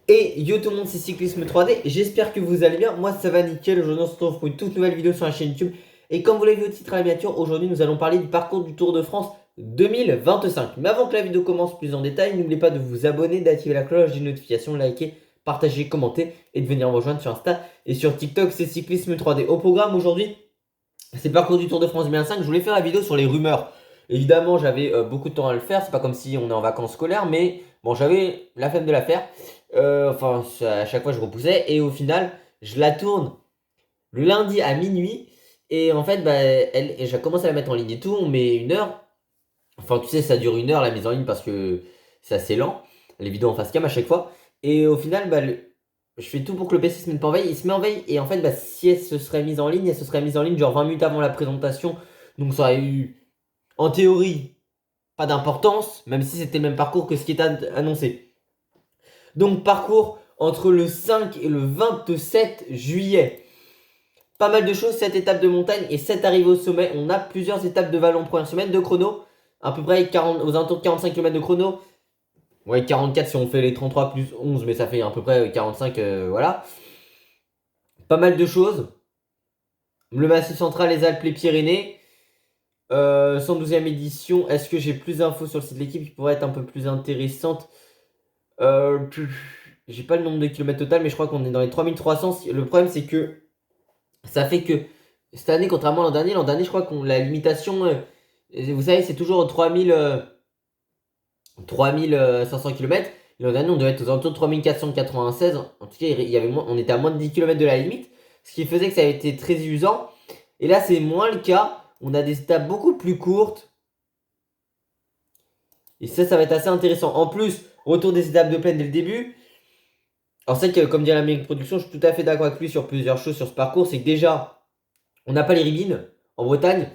Et yo tout le monde, c'est Cyclisme 3D, j'espère que vous allez bien, moi ça va nickel, aujourd'hui on se retrouve pour une toute nouvelle vidéo sur la chaîne YouTube. Et comme vous l'avez vu au titre à la miniature, aujourd'hui nous allons parler du parcours du Tour de France 2025. Mais avant que la vidéo commence plus en détail, n'oubliez pas de vous abonner, d'activer la cloche des notifications, liker, partager, commenter et de venir me rejoindre sur Insta et sur TikTok, c'est Cyclisme 3D. Au programme aujourd'hui, c'est le parcours du Tour de France 2025, je voulais faire la vidéo sur les rumeurs. Évidemment j'avais beaucoup de temps à le faire, c'est pas comme si on est en vacances scolaires, mais bon j'avais la flemme de la faire. Enfin, à chaque fois je repoussais et au final, je la tourne le lundi à minuit. Et en fait, bah, et j'ai commencé à la mettre en ligne et tout. On met une heure. Enfin, tu sais, ça dure une heure la mise en ligne parce que c'est assez lent. Les vidéos en face cam à chaque fois. Et au final, bah, je fais tout pour que le PC se mette pas en veille. Il se met en veille. Et en fait, bah, si elle se serait mise en ligne, elle se serait mise en ligne genre 20 minutes avant la présentation. Donc ça aurait eu, en théorie, pas d'importance. Même si c'était le même parcours que ce qui était annoncé. Donc parcours entre le 5 et le 27 juillet. Pas mal de choses, 7 étapes de montagne et 7 arrivées au sommet. On a plusieurs étapes de vallon première semaine de chrono. À peu près 40, aux alentours de 45 km de chrono. Ouais, 44 si on fait les 33 plus 11, mais ça fait à peu près 45, voilà. Pas mal de choses. Le Massif central, les Alpes, les Pyrénées. 112e édition. Est-ce que j'ai plus d'infos sur le site de l'équipe qui pourrait être un peu plus intéressante? Euh, j'ai pas le nombre de kilomètres total, mais je crois qu'on est dans les 3300. Le problème, c'est que ça fait que cette année, contrairement à l'an dernier, je crois qu'on la limitation, vous savez, c'est toujours 3500 km. L'an dernier, on devait être aux alentours de 3496. En tout cas, on était à moins de 10 km de la limite, ce qui faisait que ça a été très usant. Et là, c'est moins le cas. On a des étapes beaucoup plus courtes. Et ça va être assez intéressant. En plus, retour des étapes de plaine dès le début. Alors c'est que, comme dit la Mérique Production, je suis tout à fait d'accord avec lui sur plusieurs choses sur ce parcours. C'est que déjà, on n'a pas les ribines en Bretagne. De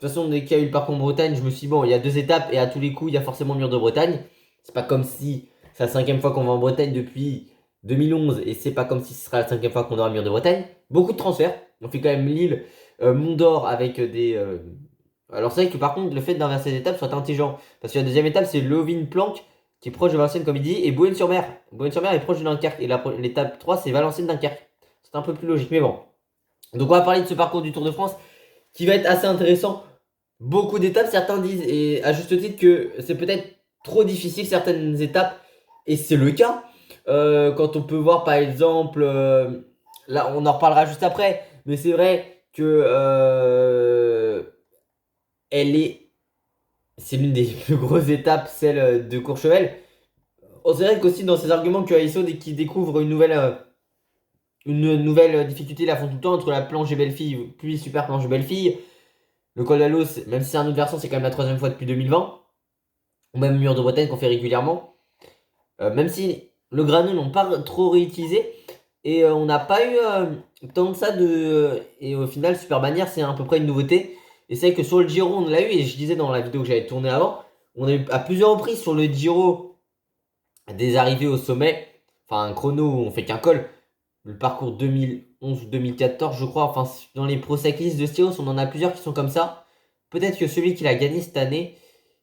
toute façon, dès qu'il y a eu le parcours en Bretagne, je me suis dit, bon, il y a deux étapes et à tous les coups, il y a forcément le mur de Bretagne. C'est pas comme si c'est la cinquième fois qu'on va en Bretagne depuis 2011 et c'est pas comme si ce sera la cinquième fois qu'on aura le mur de Bretagne. Beaucoup de transferts. On fait quand même Lille, Mont d'Or avec des. Alors c'est vrai que par contre, le fait d'inverser les étapes soit intelligent. Parce que la deuxième étape, c'est Leuvin-Planck qui est proche de Valenciennes, comme il dit, et Boulogne-sur-Mer. Boulogne-sur-Mer est proche de Dunkerque. Et l'étape 3, c'est Valenciennes-Dunkerque. C'est un peu plus logique, mais bon. Donc on va parler de ce parcours du Tour de France qui va être assez intéressant. Beaucoup d'étapes, certains disent, et à juste titre, que c'est peut-être trop difficile certaines étapes, et c'est le cas. Quand on peut voir par exemple, là on en reparlera juste après, mais c'est vrai que elle est, c'est l'une des plus grosses étapes, celle de Courchevel. On dirait qu'aussi dans ses arguments que AISO, dès qu'il découvre une nouvelle difficulté, la font tout le temps entre la planche des belles-filles, puis super planche des belles-filles. Le col d'Alos, même si c'est un autre version, c'est quand même la troisième fois depuis 2020. Ou même Mur de Bretagne qu'on fait régulièrement. Même si le granon n'ont pas trop réutilisé. Et on n'a pas eu tant de ça de. Et au final, Super Bannière, c'est à peu près une nouveauté. Et c'est vrai que sur le Giro, on l'a eu. Et je disais dans la vidéo que j'avais tournée avant, on a eu à plusieurs reprises sur le Giro des arrivées au sommet. Enfin, un chrono où on fait qu'un col. Le parcours 2011 ou 2014, je crois. Enfin, dans les pro cyclistes de Styros, on en a plusieurs qui sont comme ça. Peut-être que celui qui l'a gagné cette année,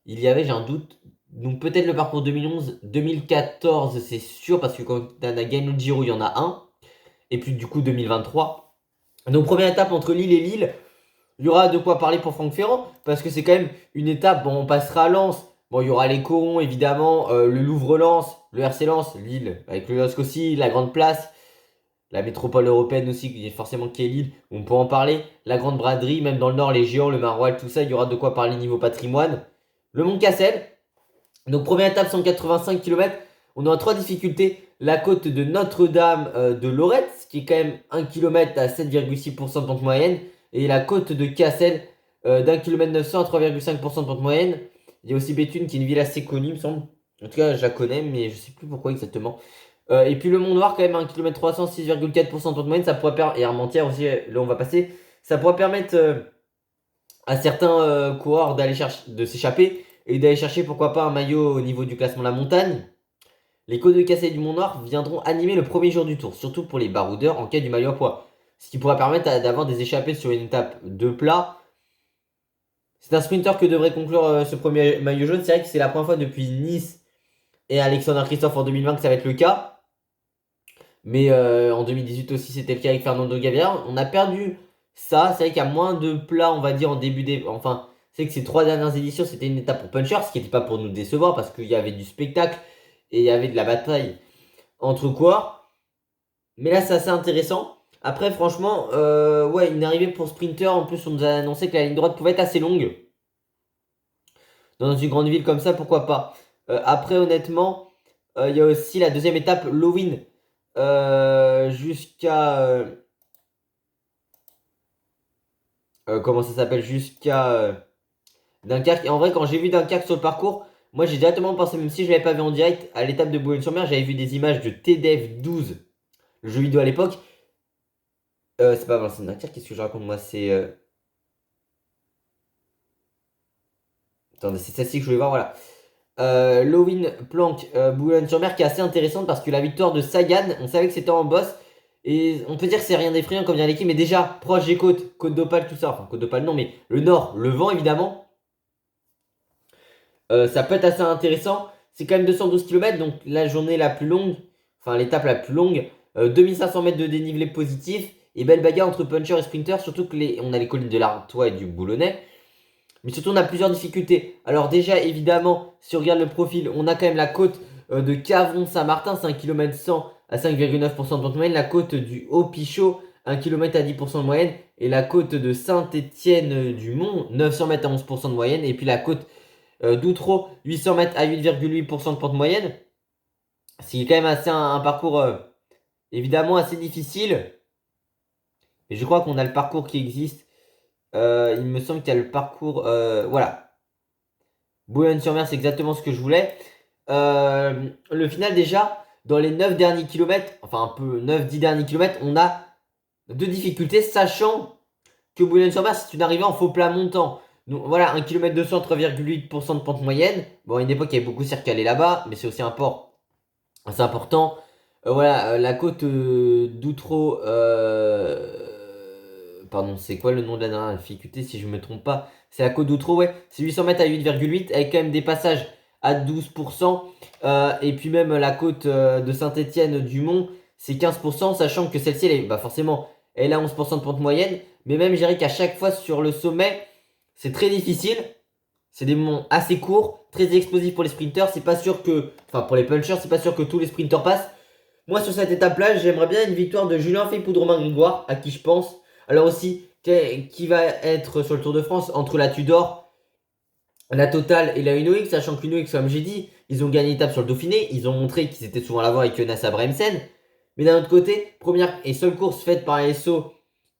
il y avait, j'ai un doute. Donc peut-être le parcours 2011, 2014, c'est sûr, parce que quand on a gagné le Giro, il y en a un. Et puis du coup 2023. Donc première étape entre Lille et Lille. Il y aura de quoi parler pour Franck Ferrand, parce que c'est quand même une étape, bon on passera à Lens. Bon, il y aura les Corons évidemment, le Louvre-Lens, le RC Lens, Lille, avec le LOSC aussi, la Grande Place. La métropole européenne aussi, qui est forcément qui est Lille, on peut en parler. La Grande Braderie, même dans le Nord, les Géants, le Maroilles, tout ça, il y aura de quoi parler niveau patrimoine. Le Mont Cassel, donc première étape 185 km. On a trois difficultés. La côte de Notre-Dame de Lorette, qui est quand même 1 km à 7,6% de pente moyenne. Et la côte de Cassel d'1 km 900 à 3,5% de pente moyenne. Il y a aussi Béthune qui est une ville assez connue, il me semble. En tout cas, je la connais, mais je sais plus pourquoi exactement. Et puis le Mont Noir, quand même, 1 km 300, 6,4% de pente moyenne. Ça pourrait permettre, et Armentières aussi, là on va passer. Ça pourrait permettre à certains coureurs d'aller chercher, de s'échapper et d'aller chercher pourquoi pas un maillot au niveau du classement de la montagne. Les côtes de Cassel du Mont-Nord viendront animer le premier jour du tour, surtout pour les baroudeurs en quête du maillot à poids. Ce qui pourrait permettre d'avoir des échappées sur une étape de plat. C'est un sprinter que devrait conclure ce premier maillot jaune. C'est vrai que c'est la première fois depuis Nice et Alexander Christophe en 2020 que ça va être le cas. Mais en 2018 aussi, c'était le cas avec Fernando Gaviria. On a perdu ça. C'est vrai qu'il y a moins de plats, on va dire, en début des. Enfin, c'est que ces 3 dernières éditions, c'était une étape pour Puncher, ce qui n'était pas pour nous décevoir parce qu'il y avait du spectacle et il y avait de la bataille entre coureurs. Mais là, c'est assez intéressant. Après, franchement, ouais, une arrivée pour Sprinter. En plus, on nous a annoncé que la ligne droite pouvait être assez longue. Dans une grande ville comme ça, pourquoi pas. Après, honnêtement, il y a aussi la deuxième étape, Lowin, jusqu'à... comment ça s'appelle? Jusqu'à Dunkerque. Et en vrai, quand j'ai vu Dunkerque sur le parcours, moi j'ai directement pensé, même si je ne l'avais pas vu en direct, à l'étape de Boulogne-sur-Mer, j'avais vu des images de TDF 12, le jeu vidéo à l'époque. C'est pas Vincent Dunkerque, qu'est-ce que je raconte moi? C'est... Attendez, c'est celle-ci que je voulais voir, voilà. Lowin Planck Boulogne-sur-Mer qui est assez intéressante parce que la victoire de Sagan, on savait que c'était en boss. Et on peut dire que c'est rien d'effrayant comme vient l'équipe, mais déjà proche des côtes, Côte d'Opale, tout ça. Enfin, Côte d'Opale non, mais le nord, le vent évidemment. Ça peut être assez intéressant. C'est quand même 212 km, donc la journée la plus longue, enfin l'étape la plus longue. 2500 mètres de dénivelé positif. Et belle bagarre entre puncher et sprinter, surtout que on a les collines de l'Artois et du Boulonnais. Mais surtout, on a plusieurs difficultés. Alors déjà, évidemment, si on regarde le profil, on a quand même la côte de Cavron-Saint-Martin, 5 km 100 à 5,9% de pente moyenne. La côte du Haut-Pichot, 1 km à 10% de moyenne. Et la côte de Saint-Étienne-du-Mont, 900 mètres à 11% de moyenne. Et puis la côte d'Outreau, 800 mètres à 8,8% de pente moyenne. C'est quand même assez un parcours évidemment assez difficile. Et je crois qu'on a le parcours qui existe. Il me semble qu'il y a le parcours... voilà. Boulogne-sur-Mer, c'est exactement ce que je voulais. Le final, déjà, dans les 9 derniers kilomètres, enfin un peu 9-10 derniers kilomètres, on a deux difficultés, sachant que Boulogne-sur-Mer, c'est une arrivée en faux plat montant. Donc voilà, 1 km 200, 3,8% de pente moyenne. Bon, à une époque, il y avait beaucoup circulé là-bas, mais c'est aussi un port assez important. Voilà, la côte d'Outreau. Pardon, c'est quoi le nom de la dernière difficulté si je me trompe pas? C'est la côte d'Outreau, ouais. C'est 800 mètres à 8,8 avec quand même des passages à 12%. Et puis même la côte de Saint-Étienne-du-Mont, c'est 15%, sachant que celle-ci, elle est bah forcément, elle a 11% de pente moyenne. Mais même, je dirais qu'à chaque fois sur le sommet, c'est très difficile. C'est des moments assez courts, très explosifs pour les sprinters. C'est pas sûr que, enfin pour les punchers, c'est pas sûr que tous les sprinters passent. Moi, sur cette étape-là, j'aimerais bien une victoire de Julien Philippe ou de Romain Grégoire, à qui je pense. Alors aussi, qui va être sur le Tour de France entre la Tudor, la Total et la Uno X, sachant que Uno X, comme j'ai dit, ils ont gagné l'étape sur le Dauphiné. Ils ont montré qu'ils étaient souvent à l'avant avec Jonas Abrahimsen. Mais d'un autre côté, première et seule course faite par SO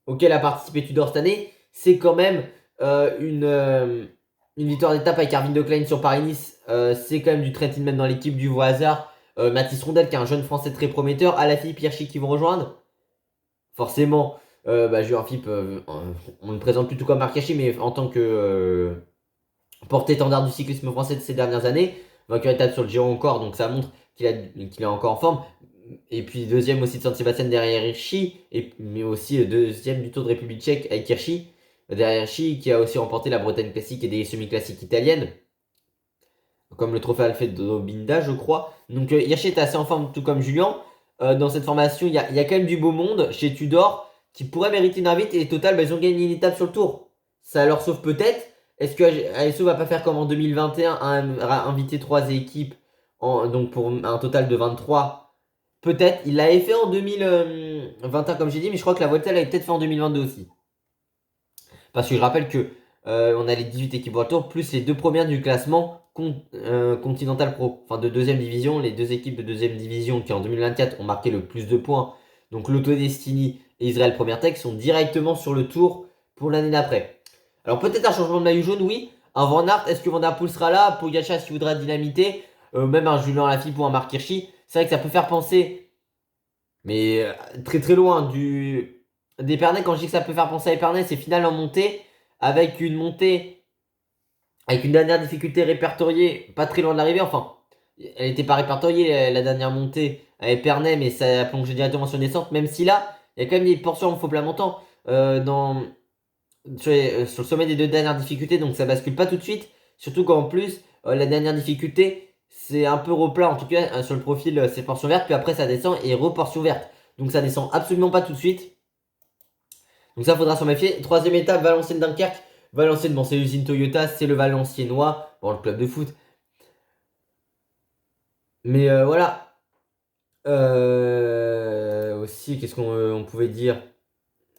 auquel a participé Tudor cette année, c'est quand même une victoire d'étape avec Arvin de Klein sur Paris-Nice. C'est quand même du Trentin même dans l'équipe du Voisard. Mathis Rondel qui est un jeune français très prometteur. Alaphilippe, Hirschi qui vont rejoindre. Forcément, Julien Philippe, on le présente plutôt comme Marc Hirschi, mais en tant que porte-étendard du cyclisme français de ces dernières années. Vainqueur étape sur le Giro encore, donc ça montre qu'il est encore en forme. Et puis deuxième aussi de San Sébastien derrière Hirschi, mais aussi deuxième du Tour de République tchèque avec Hirschi. Derrière Hirschi qui a aussi remporté la Bretagne classique et des semi-classiques italiennes. Comme le trophée Alfredo Binda, je crois. Donc Hirschi est assez en forme, tout comme Julien. Dans cette formation, il y a quand même du beau monde chez Tudor qui pourrait mériter une invite. Et total, ils ont gagné une étape sur le Tour. Ça leur sauve peut-être. Est-ce que ASO va pas faire comme en 2021, inviter 3 équipes, donc pour un total de 23? Peut-être. Il l'avait fait en 2021, comme j'ai dit, mais je crois que la Volta l'avait peut-être fait en 2022 aussi. Parce que je rappelle que on a les 18 équipes World Tour, plus les deux premières du classement Continental Pro. Enfin, de deuxième division. Les deux équipes de deuxième division qui en 2024 ont marqué le plus de points. Donc l'Auto Destiny et Israël Premier Tech sont directement sur le tour pour l'année d'après. Alors peut-être un changement de maillot jaune, oui. Un Van Aert, est-ce que Van Der Poel sera là? Pogacar s'il voudra dynamiter. Même un Julien Lafilippe ou un Marc Hirschi. C'est vrai que ça peut faire penser, mais très très loin d'Épernay. Quand je dis que ça peut faire penser à Épernay, c'est final en montée. Avec une montée, avec une dernière difficulté répertoriée, pas très loin de l'arrivée. Enfin, elle n'était pas répertoriée la dernière montée à Épernay, mais ça a plongé directement sur une descente. Même si là, il y a quand même des portions en faux plat montant. Sur le sommet des deux dernières difficultés, donc ça bascule pas tout de suite. Surtout qu'en plus, la dernière difficulté, c'est un peu replat, en tout cas sur le profil, c'est portion verte, puis après ça descend et reportion verte. Donc ça descend absolument pas tout de suite. Donc ça, faudra s'en méfier. Troisième étape, Valenciennes-Dunkerque. Valenciennes, bon, c'est l'usine Toyota, c'est le Valenciennois, bon, le club de foot. Mais voilà. Aussi, qu'est-ce qu'on pouvait dire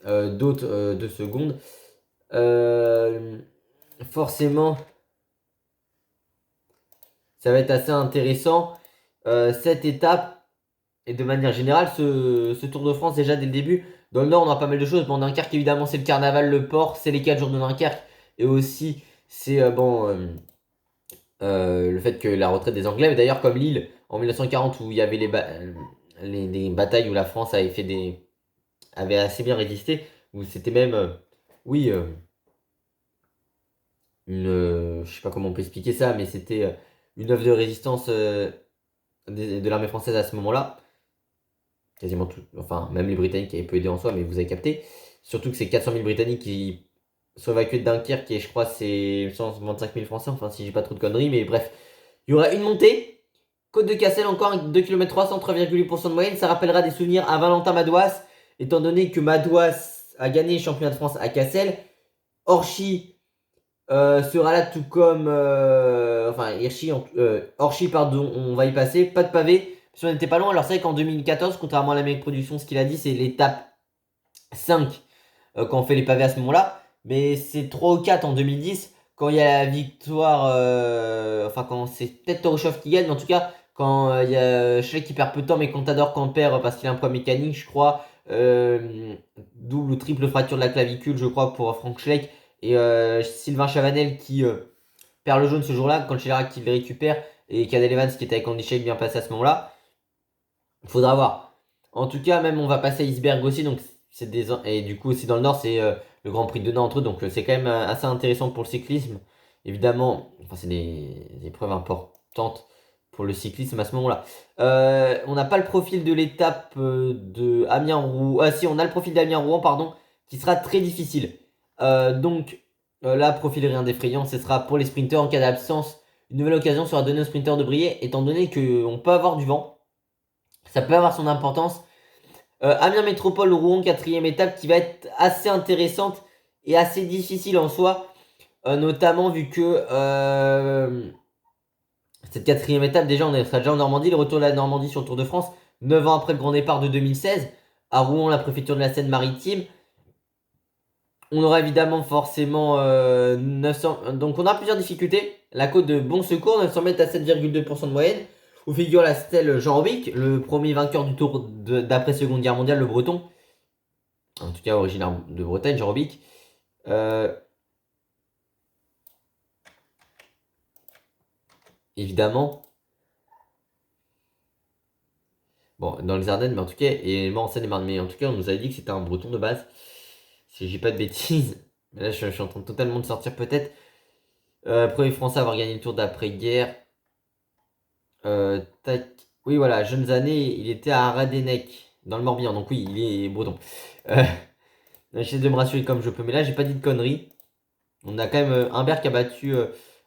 d'autres 2 secondes. Forcément, ça va être assez intéressant. Cette étape, et de manière générale, ce Tour de France, déjà dès le début. Dans le Nord, on aura pas mal de choses. Bon, Dunkerque, évidemment, c'est le carnaval, le port, c'est les 4 jours de Dunkerque. Et aussi, c'est le fait que la retraite des Anglais. Mais d'ailleurs, comme Lille, en 1940, où il y avait les batailles où la France avait assez bien résisté, où c'était même, oui, je sais pas comment on peut expliquer ça, mais c'était une œuvre de résistance de l'armée française à ce moment-là. Quasiment tout, enfin, même les Britanniques avaient peu aidé en soi, mais vous avez capté. Surtout que c'est 400 000 Britanniques qui sont évacués de Dunkerque, et je crois c'est 125 000 Français, enfin, si j'ai pas trop de conneries, mais bref. Il y aura une montée. Côte de Cassel, encore 2 km 300, 3,8% de moyenne. Ça rappellera des souvenirs à Valentin Madouas, étant donné que Madouas a gagné le championnat de France à Cassel. Orchy sera là tout comme. Orchy, pardon, on va y passer. Pas de pavé. Si on n'était pas loin, alors c'est vrai qu'en 2014, contrairement à la mec production, ce qu'il a dit, c'est l'étape 5 quand on fait les pavés à ce moment-là. Mais c'est 3 ou 4 en 2010, quand il y a la victoire. Quand c'est peut-être Toroshov qui gagne, mais en tout cas, quand il y a Schleck qui perd peu de temps, mais Contador quand perd parce qu'il a un problème mécanique, je crois. Double ou triple fracture de la clavicule, je crois, pour Frank Schleck. Et Sylvain Chavanel qui perd le jaune ce jour-là, quand Chirac qui le récupère. Et Cadel Evans qui était avec Andy Schleck bien passé à ce moment-là. Il faudra voir. En tout cas, même on va passer à Isberg aussi, donc et du coup aussi dans le Nord, c'est le Grand Prix de Nantes, donc c'est quand même assez intéressant pour le cyclisme. Évidemment, enfin, c'est des épreuves importantes pour le cyclisme à ce moment-là. On n'a pas le profil de l'étape de Amiens-Rouen. Ah si, on a le profil d'Amiens-Rouen, pardon, qui sera très difficile. Là, profil rien d'effrayant, ce sera pour les sprinteurs en cas d'absence. Une nouvelle occasion sera donnée aux sprinteurs de briller, étant donné qu'on peut avoir du vent. Ça peut avoir son importance. Amiens Métropole, Rouen, quatrième étape qui va être assez intéressante et assez difficile en soi. Notamment vu que cette quatrième étape, déjà, on sera déjà en Normandie. Le retour de la Normandie sur le Tour de France, 9 ans après le grand départ de 2016. À Rouen, la préfecture de la Seine-Maritime. On aura évidemment forcément 900. Donc on a plusieurs difficultés. La côte de Bon Secours, 900 mètres à 7,2% de moyenne. Où figure la stèle Jean Robic, le premier vainqueur du Tour d'après Seconde Guerre mondiale, le Breton. En tout cas originaire de Bretagne, Jean Robic. Évidemment. Bon, dans les Ardennes, mais en tout cas, et moi en Seine-et-Marne, mais en tout cas, on nous a dit que c'était un Breton de base. Si j'ai pas de bêtises. Mais là, je suis en train de totalement de sortir peut-être. Premier Français à avoir gagné le Tour d'après-guerre. Tac. Oui, voilà, jeunes années, il était à Radenec, dans le Morbihan. Donc oui, il est breton. J'essaie de me rassurer comme je peux. Mais là, j'ai pas dit de conneries. On a quand même Humbert qui a battu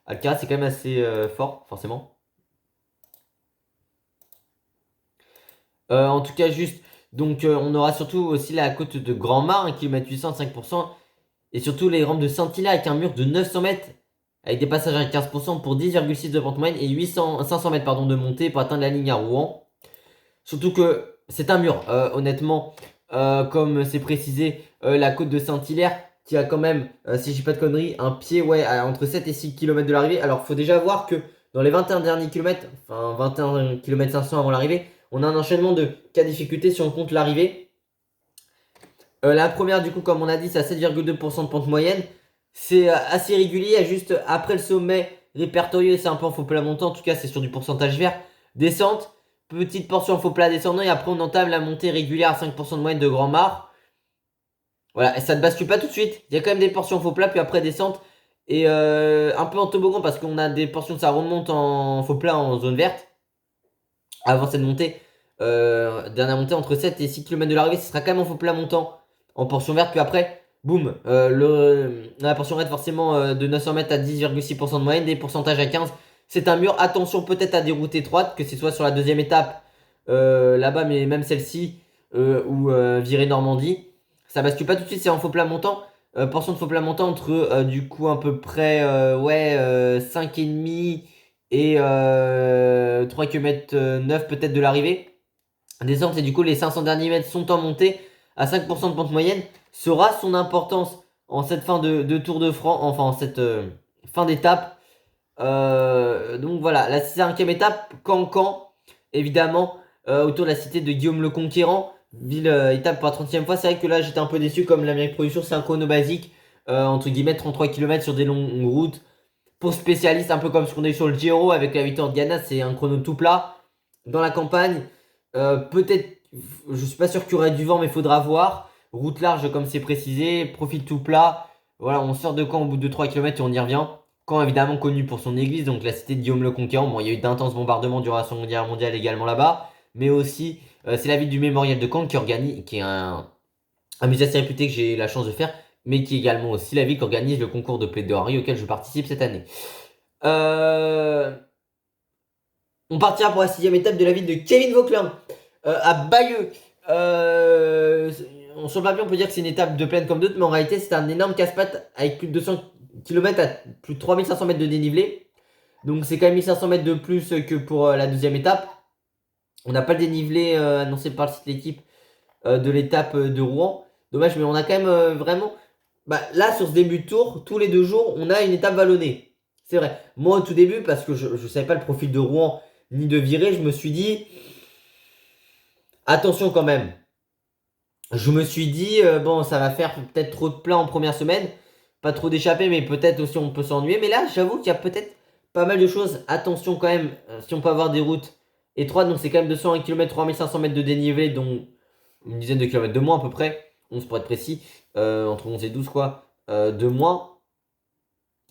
Alcaraz. C'est quand même assez fort, forcément. En tout cas, juste. Donc, on aura surtout aussi la côte de Grand Mare, 1 km 800, 5%. Et surtout les rampes de Saint-Hilaire avec un mur de 900 mètres. Avec des passages à 15% pour 10,6 de pente moyenne et 500 mètres pardon, de montée pour atteindre la ligne à Rouen. Surtout que c'est un mur, honnêtement, comme c'est précisé, la côte de Saint-Hilaire qui a quand même, si j'ai pas de conneries, un pied entre 7 et 6 km de l'arrivée. Alors faut déjà voir que dans les 21 derniers kilomètres, enfin 21 km 500 avant l'arrivée, on a un enchaînement de cas de difficulté si on compte l'arrivée. La première du coup comme on a dit c'est à 7,2% de pente moyenne. C'est assez régulier, juste après le sommet répertorié, c'est un peu en faux plat montant, en tout cas c'est sur du pourcentage vert. Descente, petite portion en faux plat descendant et après on entame la montée régulière à 5% de moyenne de Grand Mare. Voilà, et ça ne bascule pas tout de suite, il y a quand même des portions en faux plat, puis après descente. Et un peu en toboggan parce qu'on a des portions de ça remonte en faux plat en zone verte. Avant cette montée, dernière montée entre 7 et 6 km de l'arrivée, ce sera quand même en faux plat montant en portion verte, puis après boum, la portion verte forcément de 900 mètres à 10,6% de moyenne, des pourcentages à 15. C'est un mur, attention peut-être à des routes étroites, que ce soit sur la deuxième étape là-bas, mais même celle-ci, ou Viré-Normandie. Ça bascule pas tout de suite, c'est en faux plat montant. Portion de faux plat montant entre du coup à peu près 5,5 et 3 km 9 peut-être de l'arrivée. Descente et du coup les 500 derniers mètres sont en montée à 5% de pente moyenne. Sera son importance en cette fin de Tour de France, enfin en cette fin d'étape. Donc voilà, la 5e étape, Cancan, évidemment, autour de la cité de Guillaume le Conquérant, ville étape pour la 30e fois. C'est vrai que là j'étais un peu déçu, comme l'Amérique Production, c'est un chrono basique, entre guillemets 33 km sur des longues routes. Pour spécialistes, un peu comme ce qu'on a eu sur le Giro avec la victoire de Ghana, c'est un chrono tout plat. Dans la campagne, peut-être, je suis pas sûr qu'il y aurait du vent, mais il faudra voir. Route large, comme c'est précisé, profil tout plat. Voilà, on sort de Caen au bout de 3 km et on y revient. Caen évidemment connu pour son église, donc la cité de Guillaume le Conquérant. Bon, il y a eu d'intenses bombardements durant la Seconde Guerre mondiale également là-bas. Mais aussi, c'est la ville du mémorial de Caen qui organise, qui est un musée assez réputé que j'ai eu la chance de faire, mais qui est également aussi la ville qui organise le concours de plaidoirie auquel je participe cette année. On partira pour la 6e étape de la ville de Kevin Vauquelin à Bayeux. Sur le papier, on peut dire que c'est une étape de plaine comme d'autres, mais en réalité, c'est un énorme casse-pattes avec plus de 200 km à plus de 3500 mètres de dénivelé. Donc, c'est quand même 1500 mètres de plus que pour la 2e étape. On n'a pas le dénivelé annoncé par le site l'équipe de l'étape de Rouen. Dommage, mais on a quand même vraiment. Bah, là, sur ce début de tour, tous les 2 jours, on a une étape vallonnée. C'est vrai. Moi, au tout début, parce que je ne savais pas le profil de Rouen ni de Viré, je me suis dit. Attention quand même. Je me suis dit, bon, ça va faire peut-être trop de plats en première semaine. Pas trop d'échappées, mais peut-être aussi on peut s'ennuyer. Mais là, j'avoue qu'il y a peut-être pas mal de choses. Attention quand même, si on peut avoir des routes étroites. Donc, c'est quand même 201 km, 3500 mètres de dénivelé, dont une dizaine de kilomètres de moins à peu près. 11 pour être précis. Entre 11 et 12, quoi. De moins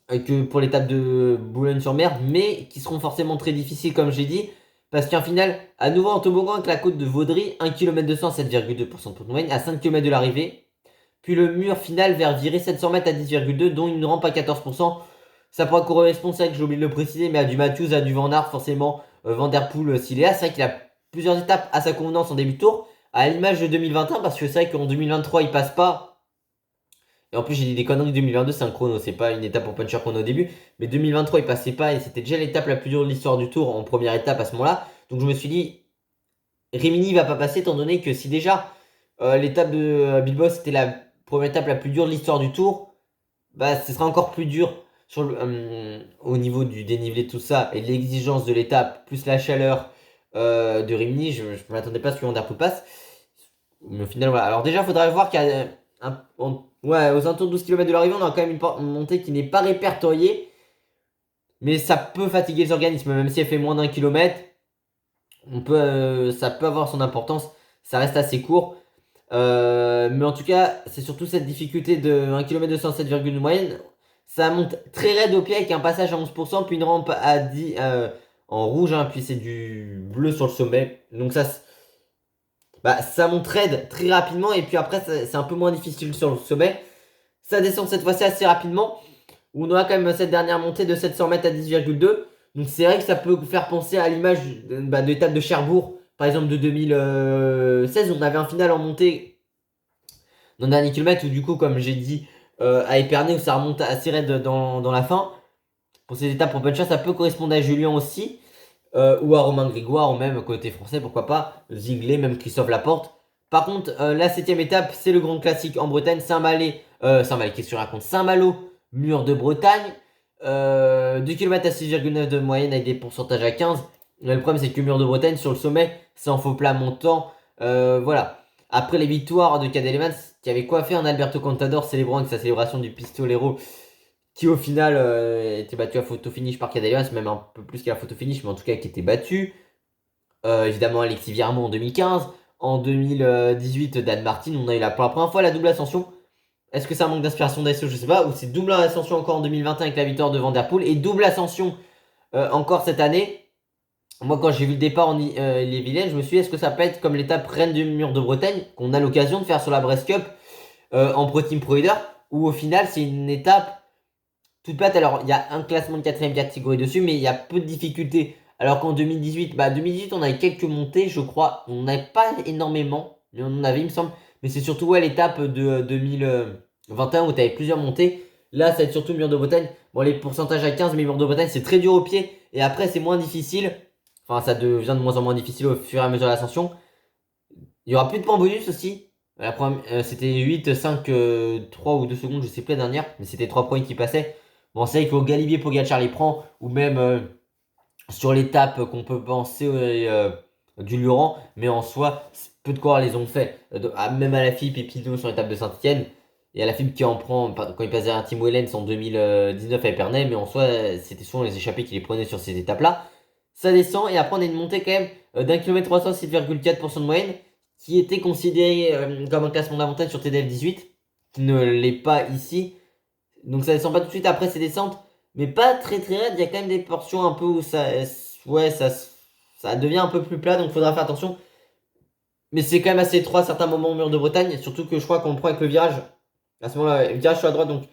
que pour l'étape de Boulogne-sur-Mer. Mais qui seront forcément très difficiles, comme j'ai dit. Parce qu'un final, à nouveau en toboggan avec la côte de Vaudry, 1 km 200, 7,2% de pente moyenne, à 5 km de l'arrivée. Puis le mur final vers Viré, 700 mètres à 10,2, dont une rampe à 14%. Ça pourra correspondre, c'est vrai que j'ai oublié de le préciser, mais à du Matthews, à du Van Aert, forcément, Van Der Poel, s'il est là. C'est vrai qu'il a plusieurs étapes à sa convenance en début de tour, à l'image de 2021, parce que c'est vrai qu'en 2023, il passe pas. Et en plus, j'ai dit des conneries, 2022, c'est un chrono, c'est pas une étape pour puncher chrono au début. Mais 2023, il passait pas et c'était déjà l'étape la plus dure de l'histoire du tour en première étape à ce moment-là. Donc je me suis dit, Rimini va pas passer, étant donné que si déjà l'étape de Bilbao c'était la première étape la plus dure de l'histoire du tour, bah ce sera encore plus dur au niveau du dénivelé, tout ça, et de l'exigence de l'étape, plus la chaleur de Rimini. Je ne m'attendais pas à ce que Van Der Poel passe. Mais au final, voilà. Alors déjà, il faudra voir qu'il y a ouais, aux alentours de 12 km de l'arrivée, on a quand même une montée qui n'est pas répertoriée. Mais ça peut fatiguer les organismes, même si elle fait moins d'1 kilomètre. Ça peut avoir son importance. Ça reste assez court. Mais en tout cas, c'est surtout cette difficulté de 1 km 207 de moyenne. Ça monte très raide au pied avec un passage à 11%, puis une rampe à 10 en rouge, hein, puis c'est du bleu sur le sommet. Donc ça monte raide très rapidement, et puis après, c'est un peu moins difficile sur le sommet. Ça descend cette fois-ci assez rapidement, où on aura quand même cette dernière montée de 700 mètres à 10,2. Donc c'est vrai que ça peut faire penser à l'image de l'étape de Cherbourg, par exemple de 2016, où on avait un final en montée dans le dernier kilomètre, où du coup, comme j'ai dit, à Épernay, où ça remonte assez raide dans la fin. Pour ces étapes pour Puncha, ça peut correspondre à Julien aussi, ou à Romain Grégoire, ou même côté français, pourquoi pas, Ziegler, même Christophe Laporte. Par contre, la 7ème étape, c'est le grand classique en Bretagne, Saint-Malé, qu'est-ce que tu racontes, Saint-Malo, mur de Bretagne, 2 km à 6,9 de moyenne avec des pourcentages à 15. Le problème, c'est que le mur de Bretagne, sur le sommet, c'est en faux plat montant. Voilà. Après les victoires de Cadel qui avait coiffé un Alberto Contador célébrant avec sa célébration du Pistolero, qui au final était battu à photo finish par Cadel même un peu plus qu'à la photo finish, mais en tout cas qui était battu. Évidemment, Alexis Viermont en 2015. En 2018, Dan Martin, on a eu pour la première fois la double ascension. Est-ce que c'est un manque d'inspiration d'ASO? Je sais pas. Ou c'est double ascension encore en 2021 avec la victoire de Van Der Poel. Et double ascension encore cette année. Moi, quand j'ai vu le départ en les Vilaines, je me suis dit, est-ce que ça peut être comme l'étape Reine du Mur de Bretagne, qu'on a l'occasion de faire sur la Brest Cup en Pro Team Pro Leader, où au final, c'est une étape toute plate. Alors, il y a un classement de 4ème catégorie dessus, mais il y a peu de difficultés. Alors qu'en 2018, on avait quelques montées, je crois. On n'avait pas énormément, on en avait, il me semble. Mais c'est surtout ouais, l'étape de 2021 où tu avais plusieurs montées. Là, ça va être surtout Mur de Bretagne. Bon, les pourcentages à 15, mais Mur de Bretagne, c'est très dur au pied. Et après, c'est moins difficile. Enfin, ça devient de moins en moins difficile au fur et à mesure de l'ascension. Il y aura plus de points bonus aussi. C'était 8, 5, 3 ou 2 secondes, je sais plus la dernière. Mais c'était 3 points qui passaient. Bon, c'est vrai qu'au Galibier, Pogacar les prend. Ou même sur l'étape qu'on peut penser du Laurent. Mais en soi, peu de coureurs les ont fait. Même à la FIP et Pinot sur l'étape de Saint-Etienne. Et à la FIP qui en prend quand il passe derrière Tim Wellens en 2019 à Epernay. Mais en soi, c'était souvent les échappés qui les prenaient sur ces étapes-là. Ça descend et après on a une montée quand même d'un kilomètre 300, 7,4% de moyenne, qui était considéré comme un classement d'avantage sur TDF 18, qui ne l'est pas ici. Donc ça descend pas tout de suite après ces descentes, mais pas très très raide. Il y a quand même des portions un peu où ouais, ça devient un peu plus plat, donc faudra faire attention. Mais c'est quand même assez étroit à certains moments au Mur de Bretagne, surtout que je crois qu'on le prend avec le virage. À ce moment-là, virage sur la droite, donc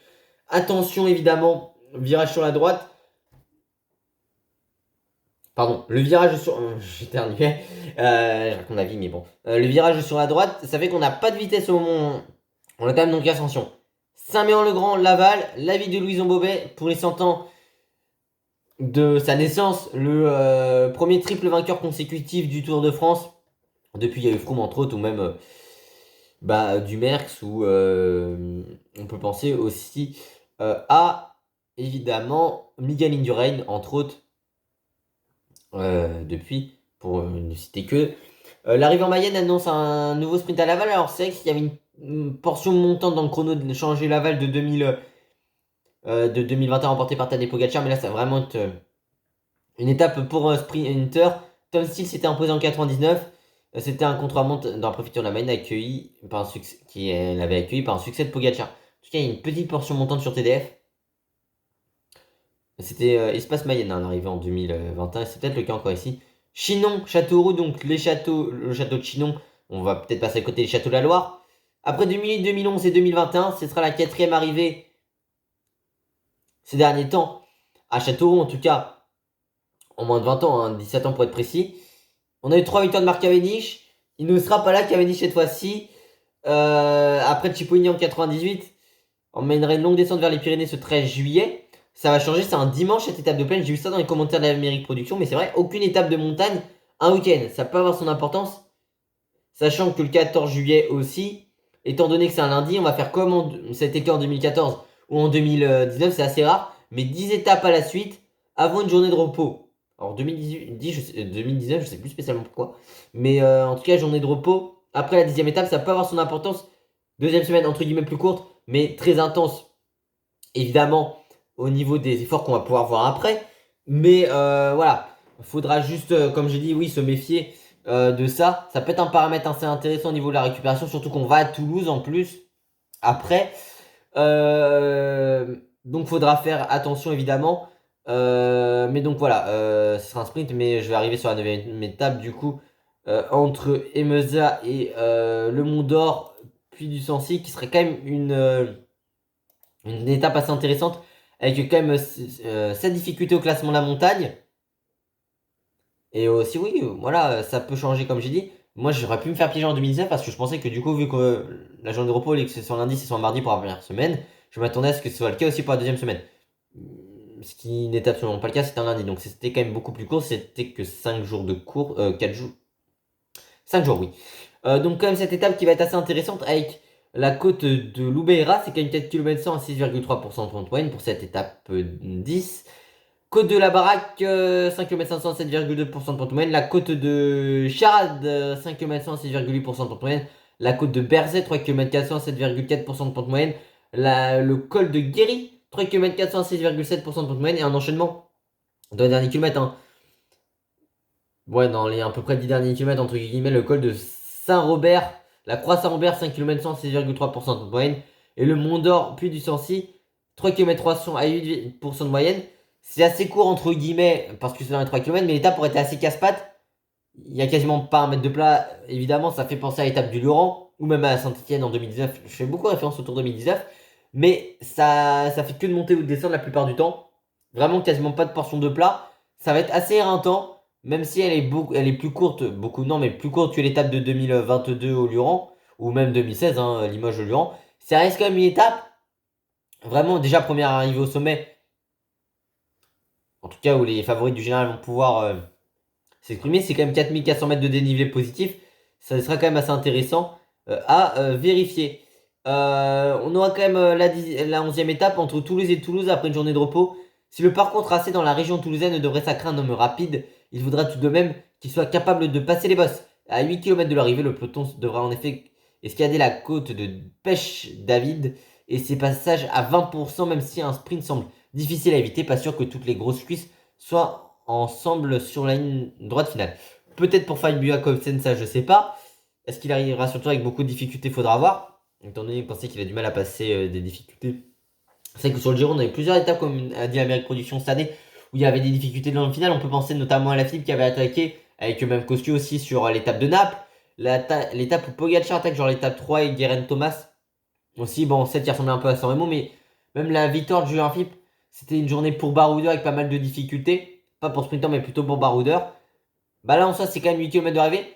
attention évidemment, virage sur la droite. Pardon, le virage sur... J'éternuais. Je raconte la vie, mais bon. Le virage sur la droite, ça fait qu'on n'a pas de vitesse au moment... On a quand même donc ascension. Saint-Méan-le-Grand, Laval, la ville de Louison Bobet, pour les 100 ans de sa naissance, le premier triple vainqueur consécutif du Tour de France. Depuis, il y a eu Froome entre autres, ou même du Merckx, ou on peut penser aussi à, évidemment, Miguel Indurain, entre autres, depuis, pour ne citer que. L'arrivée en Mayenne annonce un nouveau sprint à Laval. Alors c'est vrai qu'il y avait une portion montante dans le chrono de changer Laval de 2021 remporté par Tadej Pogacar, mais là ça va vraiment être une étape pour un sprinter. Tom Steele s'était imposé en 99. C'était un contre-la-montre dans la préfecture de la Mayenne accueilli par un succès qui l'avait accueilli par un succès de Pogacar. En tout cas, il y a une petite portion montante sur TDF. C'était Espace Mayenne hein, l'arrivée en 2021, c'est peut-être le cas encore ici. Chinon, Châteauroux, donc le château de Chinon, on va peut-être passer à côté des châteaux de la Loire. Après 2008, 2011 et 2021, ce sera la 4e arrivée ces derniers temps à Châteauroux, en tout cas en moins de 20 ans, hein, 17 ans pour être précis. On a eu 3 victoires de Marc Cavendish, il ne sera pas là Cavendish cette fois-ci. Après Cipollini en 98, on mènerait une longue descente vers les Pyrénées ce 13 juillet. Ça va changer, c'est un dimanche cette étape de plaine. J'ai vu ça dans les commentaires de l'Amérique Production, mais c'est vrai, aucune étape de montagne, un week-end. Ça peut avoir son importance, sachant que le 14 juillet aussi, étant donné que c'est un lundi, on va faire comme cet été en 2014 ou en 2019, c'est assez rare, mais 10 étapes à la suite avant une journée de repos. Alors 2019, je sais plus spécialement pourquoi, mais en tout cas, journée de repos. Après la 10e étape, ça peut avoir son importance. Deuxième semaine, entre guillemets, plus courte, mais très intense. Évidemment, au niveau des efforts qu'on va pouvoir voir après. Mais voilà, il faudra juste, comme j'ai dit, oui, se méfier de ça. Ça peut être un paramètre assez intéressant au niveau de la récupération, surtout qu'on va à Toulouse en plus après. Donc, faudra faire attention évidemment. Mais donc voilà, ce sera un sprint, mais je vais arriver sur la 9e étape du coup. Entre Emeza et le Mont d'Or, puis du Sancy, qui serait quand même une étape assez intéressante avec quand même cette difficulté au classement de la montagne. Et aussi, oui, voilà, ça peut changer comme j'ai dit. Moi, j'aurais pu me faire piéger en 2019 parce que je pensais que du coup, vu que la journée de repos, et que c'est sur lundi, c'est sur mardi pour la première semaine, je m'attendais à ce que ce soit le cas aussi pour la deuxième semaine. Ce qui n'était absolument pas le cas, c'était un lundi. Donc c'était quand même beaucoup plus court. C'était que 5 jours de cours. 4 jours. 5 jours, oui. Donc quand même cette étape qui va être assez intéressante avec la côte de Loubeira, c'est quand même 4 km 100 à 6,3% de pente moyenne pour cette étape 10. Côte de la Baraque, 5 km 500 à 7,2% de pente moyenne. La côte de Charade, 5 km 100 à 6,8% de pente moyenne. La côte de Berzet, 3 km 400 à 7,4% de pente moyenne. Le col de Guéry, 3 km 400 à 6,7% de pente moyenne. Et un enchaînement dans les derniers kilomètres. Hein. Ouais, dans les à peu près 10 derniers kilomètres, entre guillemets, le col de Saint-Robert, la Croix Saint-Robert, 5 km 100, 6,3% de moyenne. Et le Mont d'Or, puis du Sancy, 3 km 300 à 8% de moyenne. C'est assez court, entre guillemets, parce que c'est dans les 3 km, mais l'étape aurait été assez casse-pattes. Il n'y a quasiment pas un mètre de plat. Évidemment, ça fait penser à l'étape du Laurent, ou même à Saint-Etienne en 2019. Je fais beaucoup référence au Tour 2019. Mais ça fait que de monter ou de descendre la plupart du temps. Vraiment quasiment pas de portion de plat. Ça va être assez éreintant. même si elle est plus courte, beaucoup non, mais plus courte que l'étape de 2022 au Luran, ou même 2016, hein, Limoges au Luran, ça reste quand même une étape, vraiment déjà première arrivée au sommet, en tout cas où les favoris du général vont pouvoir s'exprimer, c'est quand même 4400 mètres de dénivelé positif, ça sera quand même assez intéressant à vérifier. On aura quand même la 11e étape entre Toulouse et Toulouse après une journée de repos. Si le parcours tracé dans la région toulousaine devrait sacrer un homme rapide, il faudra tout de même qu'il soit capable de passer les bosses. À 8 km de l'arrivée, le peloton devra en effet escalader la côte de Pêche David et ses passages à 20%, même si un sprint semble difficile à éviter. Pas sûr que toutes les grosses cuisses soient ensemble sur la ligne droite finale. Peut-être pour Fabio Jacobsen, ça je sais pas. Est-ce qu'il arrivera surtout avec beaucoup de difficultés? Faudra voir. Étant donné qu'on sait qu'il a du mal à passer des difficultés. C'est vrai que sur le Giro, on avait plusieurs étapes, comme a dit Amérique Production cette année, où il y avait des difficultés dans le final. On peut penser notamment à la Philippe qui avait attaqué, avec même Coscu aussi sur l'étape de Naples. L'étape où Pogacar attaque, genre l'étape 3 et Guerin Thomas. Aussi, bon, celle qui ressemblait un peu à San Remo, mais même la victoire de Julien Philippe, c'était une journée pour baroudeur avec pas mal de difficultés. Pas pour sprinter, mais plutôt pour baroudeur. Bah là, en soi, c'est quand même 8 km d'arrivée.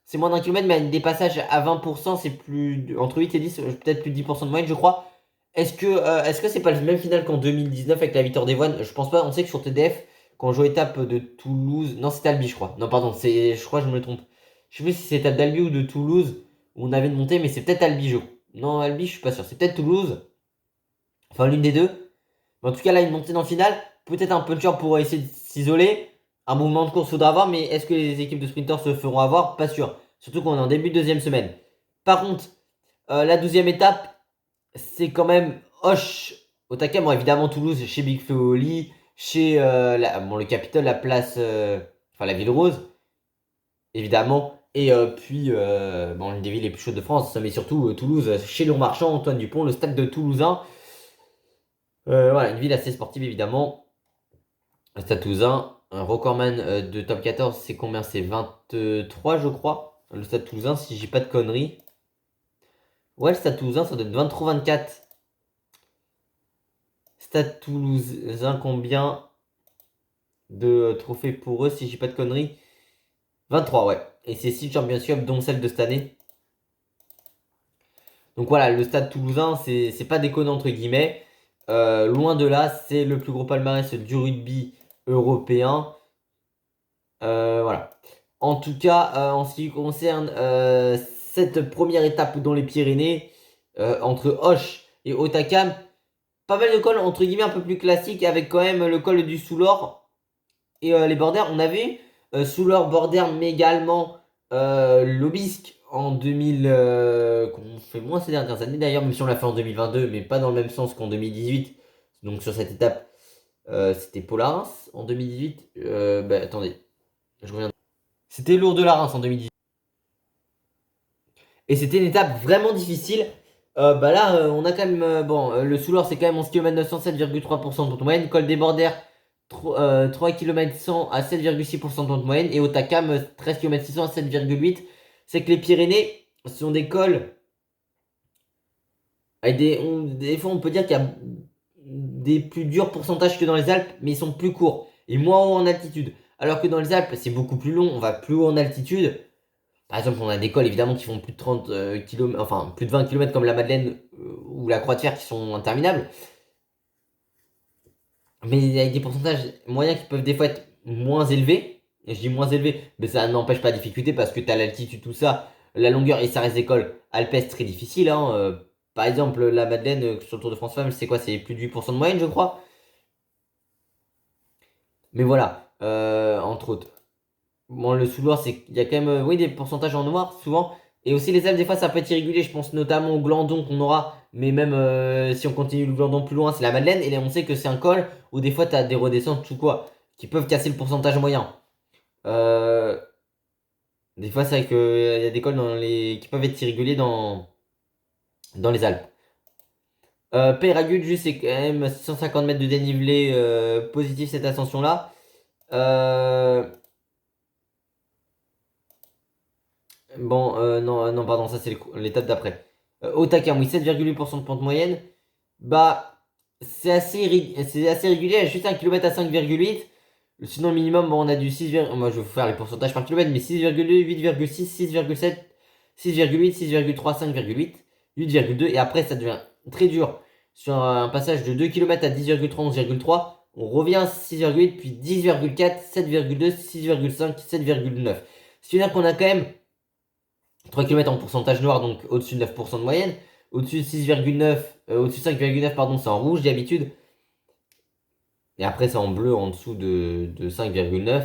C'est moins d'un kilomètre, mais avec des passages à 20%, c'est plus entre 8 et 10, peut-être plus de 10% de moyenne, je crois. Est-ce que c'est pas le même final qu'en 2019 avec la victoire d'Evoine? Je pense pas. On sait que sur TDF, quand on joue étape de Toulouse, non, c'était Albi, je crois. Non, pardon, je crois que je me trompe. Je sais plus si c'est étape d'Albi ou de Toulouse où on avait une montée, mais c'est peut-être Albi, non, Albi, je suis pas sûr. C'est peut-être Toulouse. Enfin, l'une des deux. Mais en tout cas, là, une montée dans le final. Peut-être un puncher pour essayer de s'isoler. Un mouvement de course faudra avoir, mais est-ce que les équipes de sprinters se feront avoir? Pas sûr. Surtout qu'on est en début de deuxième semaine. Par contre, la 12e étape, c'est quand même Hoche au taquet. Bon, évidemment, Toulouse, chez Big Flo Oli, chez le Capitole, la place, enfin la Ville Rose, évidemment. Et puis, bon, l'une des villes les plus chaudes de France, mais surtout Toulouse, chez Léon Marchand, Antoine Dupont, le stade de Toulousain. Voilà, une ville assez sportive, évidemment. Le stade Toulousain, un recordman de top 14, c'est combien? C'est 23, je crois. Le stade Toulousain, si j'ai pas de conneries. Ouais, le stade Toulousain, ça doit être 23-24. Stade Toulousain, combien de trophées pour eux, si j'ai pas de conneries? 23, ouais. Et c'est 6 Championship, dont celle de cette année. Donc voilà, le stade toulousain, c'est pas déconnant entre guillemets. Loin de là, c'est le plus gros palmarès du rugby européen. Voilà. En tout cas, en ce qui concerne cette première étape dans les Pyrénées, entre Auch et Otakam, pas mal de cols entre guillemets un peu plus classiques avec quand même le col du Soulor et les Borders. On avait Soulor, Borders, mais également l'Obisque en 2000, qu'on fait moins ces dernières années d'ailleurs, même si on l'a fait en 2022, mais pas dans le même sens qu'en 2018. Donc sur cette étape, c'était Polarins en 2018. Bah, attendez, je reviens. C'était Lourdes de la Reims en 2018. Et c'était une étape vraiment difficile. Bah là, on a quand même. Bon, le Soulor, c'est quand même 11 km 907,3% de temps moyenne. Col des Bordères, 3 km 100 à 7,6% de temps moyenne. Et Otakam, 13 km 600 à 7,8%. C'est que les Pyrénées sont des cols. Avec des fois, on peut dire qu'il y a des plus durs pourcentages que dans les Alpes, mais ils sont plus courts et moins haut en altitude. Alors que dans les Alpes, c'est beaucoup plus long, on va plus haut en altitude. Par exemple, on a des cols évidemment qui font plus de 30 km, enfin plus de 20 km comme la Madeleine ou la Croix de Fer qui sont interminables. Mais avec des pourcentages moyens qui peuvent des fois être moins élevés. Et je dis moins élevés, mais ça n'empêche pas la difficulté parce que tu as l'altitude, tout ça, la longueur, et ça reste des cols alpestres très difficiles. Hein. Par exemple, la Madeleine sur le Tour de France Femmes, c'est quoi? C'est plus de 8% de moyenne, je crois. Mais voilà, entre autres. Bon, le sous-noir, c'est qu'il y a quand même oui, des pourcentages en noir, souvent. Et aussi, les Alpes, des fois, ça peut être irrégulier. Je pense notamment au Glandon qu'on aura. Mais même si on continue le Glandon plus loin, c'est la Madeleine. Et là, on sait que c'est un col où des fois, tu as des redescentes ou quoi, qui peuvent casser le pourcentage moyen. Euh, des fois, c'est vrai qu'il y a des cols qui peuvent être irréguliers dans les Alpes. Peyragudes, juste, c'est quand même 150 mètres de dénivelé positif cette ascension-là. Bon, non, non, pardon, ça c'est l'étape d'après. Otakam, oui, 7,8% de pente moyenne. Bah, c'est assez régulier, juste 1 km à 5,8. Sinon, minimum, bon, on a du 6, moi je vais vous faire les pourcentages par kilomètre, mais 6,2, 8,6, 6,7, 6,8, 6,3, 5,8, 8,2, et après ça devient très dur. Sur un passage de 2 km à 10,3, 11,3, on revient à 6,8, puis 10,4, 7,2, 6,5, 7,9. C'est-à-dire qu'on a quand même 3 km en pourcentage noir, donc au-dessus de 9% de moyenne. Au-dessus de 6,9, au-dessus de 5,9, pardon, c'est en rouge d'habitude. Et après, c'est en bleu en dessous de 5,9.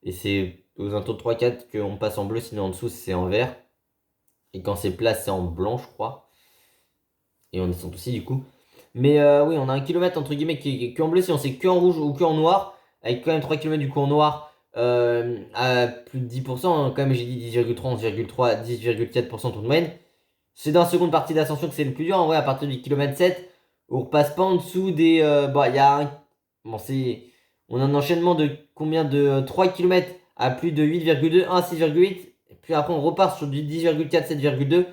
Et c'est aux alentours de 3,4 qu'on passe en bleu, sinon en dessous, c'est en vert. Et quand c'est plat, c'est en blanc, je crois. Et on descend aussi, du coup. Mais oui, on a un kilomètre, entre guillemets, qui est que en bleu, si on sait que en rouge ou que en noir. Avec quand même 3 km du coup en noir. À plus de 10%, hein, quand même, j'ai dit 10,3, 11,3, 10,4% de moyenne. C'est dans la seconde partie d'ascension que c'est le plus dur. En vrai, à partir du kilomètre 7, on repasse pas en dessous des. Bah, il y a un. Bon, c'est. On a un enchaînement de combien de 3 km à plus de 8,2, 1, 6,8. Puis après, on repart sur du 10,4, 7,2,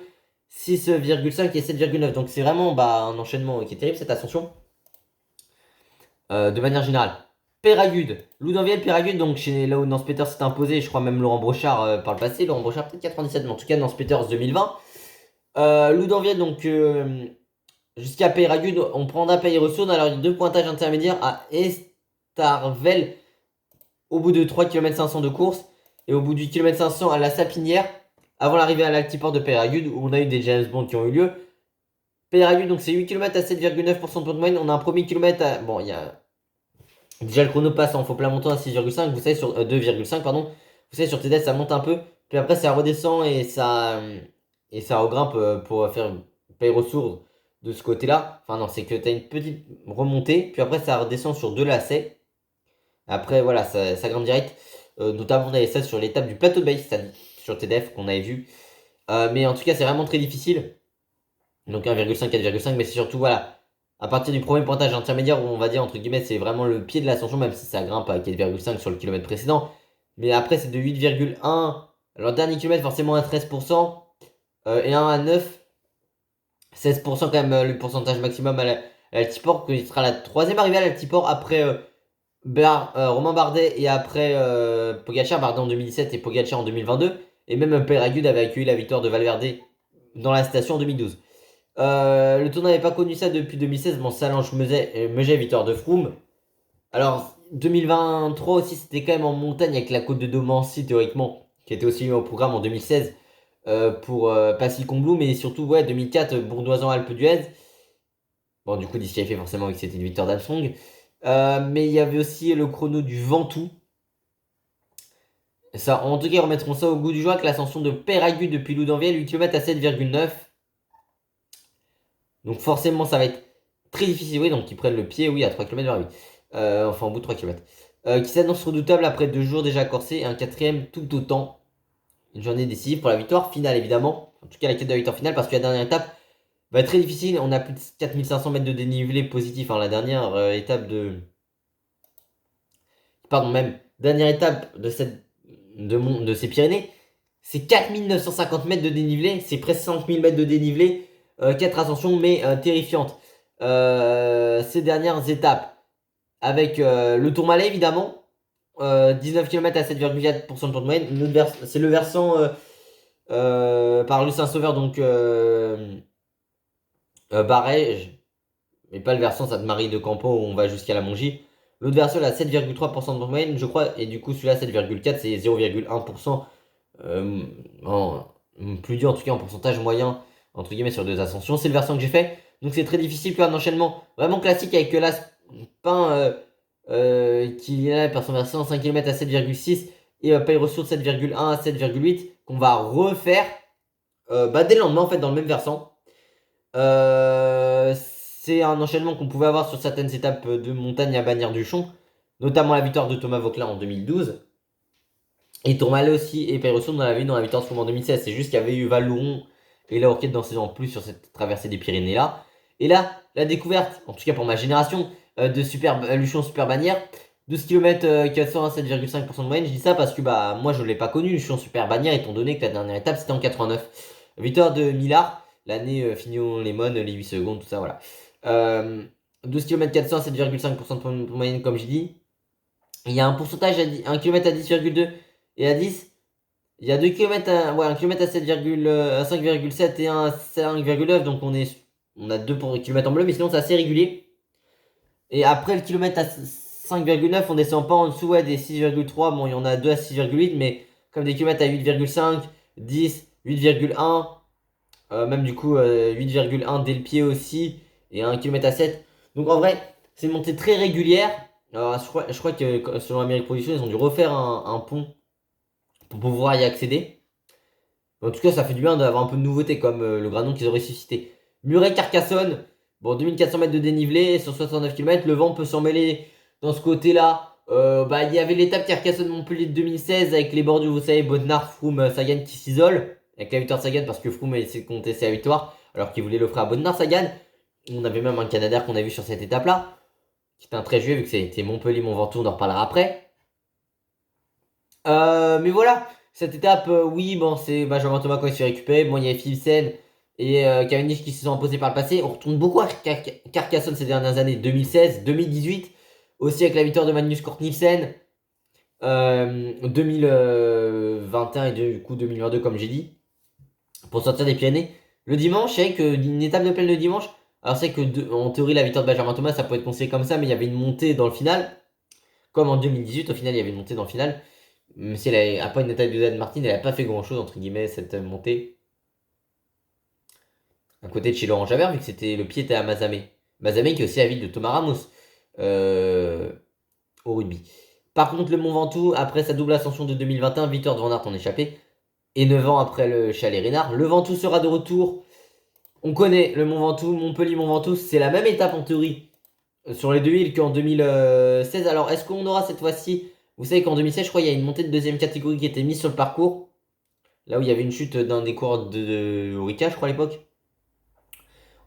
6,5 et 7,9. Donc, c'est vraiment bah, un enchaînement qui est terrible cette ascension. De manière générale. Péragude. Loudanviel, Péragude, donc chez là où Nance Peters s'est imposé, je crois même Laurent Brochard par le passé. Laurent Brochard, peut-être 97, mais en tout cas, Nance Peters 2020. Loudanviel, donc jusqu'à Peyragude, on prendra Peyre-Saône. Alors, il y a deux pointages intermédiaires à Estarvel au bout de 3 km 500 de course et au bout du km 500 à la Sapinière avant l'arrivée à l'altiport de Peyragude où on a eu des James Bond qui ont eu lieu. Peyragude, donc c'est 8 km à 7,9% de taux de moyenne. On a un premier kilomètre à. Bon, il y a. Déjà, le chrono passe en faux plat montant à 6,5. Vous savez, sur 2,5, pardon. Vous savez, sur TDS, ça monte un peu. Puis après, ça redescend et ça regrimpe pour faire Peyre-Sourde de ce côté-là. Enfin, non, c'est que tu as une petite remontée. Puis après, ça redescend sur deux lacets. Après, voilà, ça grimpe direct. Notamment, on avait ça sur l'étape du plateau de Baïs, c'est-à-dire sur TDF qu'on avait vu. Mais en tout cas, c'est vraiment très difficile. Donc 1,5, 4,5. Mais c'est surtout, voilà, à partir du premier pointage intermédiaire où on va dire, entre guillemets, c'est vraiment le pied de l'ascension, même si ça grimpe à 4,5 sur le kilomètre précédent. Mais après, c'est de 8,1. Alors, dernier kilomètre, forcément à 13%. Et 1 à 9. 16% quand même le pourcentage maximum à l'Altiport, qui sera la troisième arrivée à l'Altiport après Romain Bardet et après Pogacar, Bardet en 2017 et Pogacar en 2022. Et même Peyragude avait accueilli la victoire de Valverde dans la station en 2012. Le Tour n'avait pas connu ça depuis 2016. Bon, Salange, Meuget, victoire de Froome. Alors, 2023 aussi, c'était quand même en montagne avec la côte de Domancy, théoriquement, qui était aussi au programme en 2016 pour Passy-Combloux, mais surtout, ouais, 2004, Bourdoisan-Alpes d'Huez. Bon, du coup, disqualifié forcément, vu que c'était une victoire d'Armstrong. Mais il y avait aussi le chrono du Ventoux. Ça, en tout cas, ils remettront ça au goût du jour avec l'ascension de Peyragude depuis Loudanviel, 8 km à 7,9. Donc forcément, ça va être très difficile. Oui, donc ils prennent le pied, oui, à 3 km de la vie. Enfin, au bout de 3 km. Qui s'annonce redoutable après 2 jours déjà corsés. Un quatrième tout autant. Une journée décisive pour la victoire finale, évidemment. En tout cas, la quête de la victoire finale, parce que la dernière étape va être très difficile. On a plus de 4500 mètres de dénivelé positif. Hein, la dernière étape de... Pardon, même dernière étape de ces Pyrénées. C'est 4950 mètres de dénivelé. C'est presque 5000 mètres de dénivelé. 4 ascensions, mais terrifiantes. Ces dernières étapes. Avec le Tourmalet, évidemment. 19 km à 7,4% de tour de moyenne. C'est le versant par Lucien Sauveur, donc Barège. Mais pas le versant Sainte-Marie de Campo où on va jusqu'à la Mongie. L'autre versant a 7,3% de tour de moyenne, je crois. Et du coup, celui-là, 7,4, c'est 0,1%. Plus dur, en tout cas, en pourcentage moyen, entre guillemets, sur deux ascensions. C'est le versant que j'ai fait. Donc, c'est très difficile. Puis un enchaînement vraiment classique avec l'Aspin qui est par son versant 5 km à 7,6 et paye ressources 7,1 à 7,8 qu'on va refaire dès le lendemain en fait dans le même versant. C'est un enchaînement qu'on pouvait avoir sur certaines étapes de montagne à Bagnères-du-Champ, notamment la victoire de Thomas Vauquelin en 2012. Et Tourmalet aussi et Peyresourde dans la victoire de Froome en 2016. C'est juste qu'il y avait eu Val-Louron et la Orchid dans saison en plus sur cette traversée des Pyrénées là. Et là, la découverte, en tout cas pour ma génération, de Luchon Super Bannière. 12 km 400 à 7,5% de moyenne. Je dis ça parce que bah moi je ne l'ai pas connu, Luchon Super Bannière, étant donné que la dernière étape c'était en 89. Victoire de Millard, l'année Fignon Lemon, les 8 secondes, tout ça, voilà. 12 km 400 à 7,5% de moyenne, comme j'ai dit. Il y a un pourcentage à 1 km à 10,2 et à 10. Il y a 2 km à, ouais, 1 km à 7, à 5,7 et un à 5,9. Donc on a 2 km en bleu, mais sinon c'est assez régulier. Et après le kilomètre à 5,9, on descend pas en dessous ouais, des 6,3. Bon, il y en a 2 à 6,8, mais comme des kilomètres à 8,5, 10, 8,1, même du coup 8,1 dès le pied aussi, et 1 km à 7. Donc en vrai, c'est une montée très régulière. Alors, je crois que selon Amérique Production, ils ont dû refaire un pont pour pouvoir y accéder. En tout cas, ça fait du bien d'avoir un peu de nouveauté comme le granon qu'ils ont ressuscité. Muret-Carcassonne, bon, 2400 mètres de dénivelé sur 69 km. Le vent peut s'en mêler dans ce côté-là. Bah, il y avait l'étape Carcassonne-Montpellier de 2016 avec les bordures, vous savez, Bodnar, Froome, Sagan qui s'isolent. Avec la victoire de Sagan parce que Froome a essayé de contester la victoire alors qu'il voulait l'offrir à Bodnar, Sagan. On avait même un Canadair qu'on a vu sur cette étape-là, qui était un très joué vu que c'était Montpellier-Mont Ventoux, on en reparlera après. Mais voilà, cette étape, oui, bon, c'est Benjamin Thomas quand il se fait récupérer. Bon, il y avait Philipsen et Cavendish qui se sont imposés par le passé. On retourne beaucoup à Carcassonne ces dernières années, 2016, 2018, aussi avec la victoire de Magnus Cort Nielsen, 2021 et du coup 2022, comme j'ai dit, pour sortir des Pyrénées. Le dimanche, c'est que une étape de plaine le dimanche. Alors, c'est que en théorie, la victoire de Benjamin Thomas, ça pouvait être considéré comme ça, mais il y avait une montée dans le final. Comme en 2018, au final, il y avait une montée dans le final. Même si elle a pas une attaque de Dan Martin, elle n'a pas fait grand chose, entre guillemets, cette montée. À côté de chez Laurent Javert, vu que c'était le pied était à Mazamet. Mazamet qui est aussi la ville de Thomas Ramos euh, au rugby. Par contre, le Mont Ventoux, après sa double ascension de 2021, Victor de Van Aert en échappé. Et 9 ans après le Chalet Reynard, le Ventoux sera de retour. On connaît le Mont Ventoux, Montpellier-Mont Ventoux, c'est la même étape en théorie sur les deux îles qu'en 2016. Alors, est-ce qu'on aura cette fois-ci? Vous savez qu'en 2016, je crois, il y a une montée de deuxième catégorie qui était mise sur le parcours. Là où il y avait une chute d'un des coureurs de Orica, je crois, à l'époque.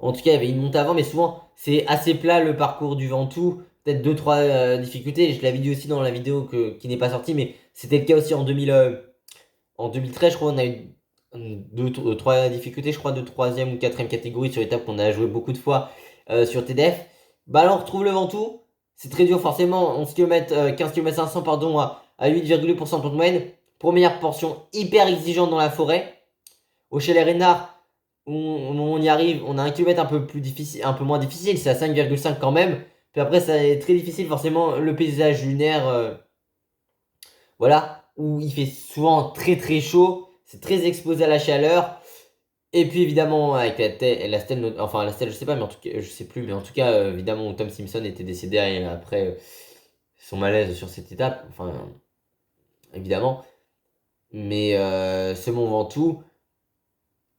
En tout cas, il y avait une montée avant, mais souvent, c'est assez plat le parcours du Ventoux. Peut-être 2-3 difficultés. Je l'avais dit aussi dans la vidéo qui n'est pas sortie, mais c'était le cas aussi en 2013. Je crois qu'on a eu 3 difficultés, je crois, de troisième ou quatrième catégorie sur l'étape qu'on a joué beaucoup de fois sur TDF. Bah là, on retrouve le Ventoux. C'est très dur, forcément. 11 km, 15 km 500, pardon, à 8,8% de moyenne. Première portion hyper exigeante dans la forêt. Au Chalet Reynard, on y arrive, on a un kilomètre un peu plus difficile, un peu moins difficile, c'est à 5,5 quand même. Puis après, ça est très difficile, forcément, le paysage lunaire, voilà, où il fait souvent très très chaud, c'est très exposé à la chaleur. Et puis évidemment, avec la stèle, enfin la stèle, je sais pas, mais en tout cas, je sais plus, mais en tout cas, évidemment, Tom Simpson était décédé après son malaise sur cette étape, enfin, évidemment. Mais ce Mont Ventoux,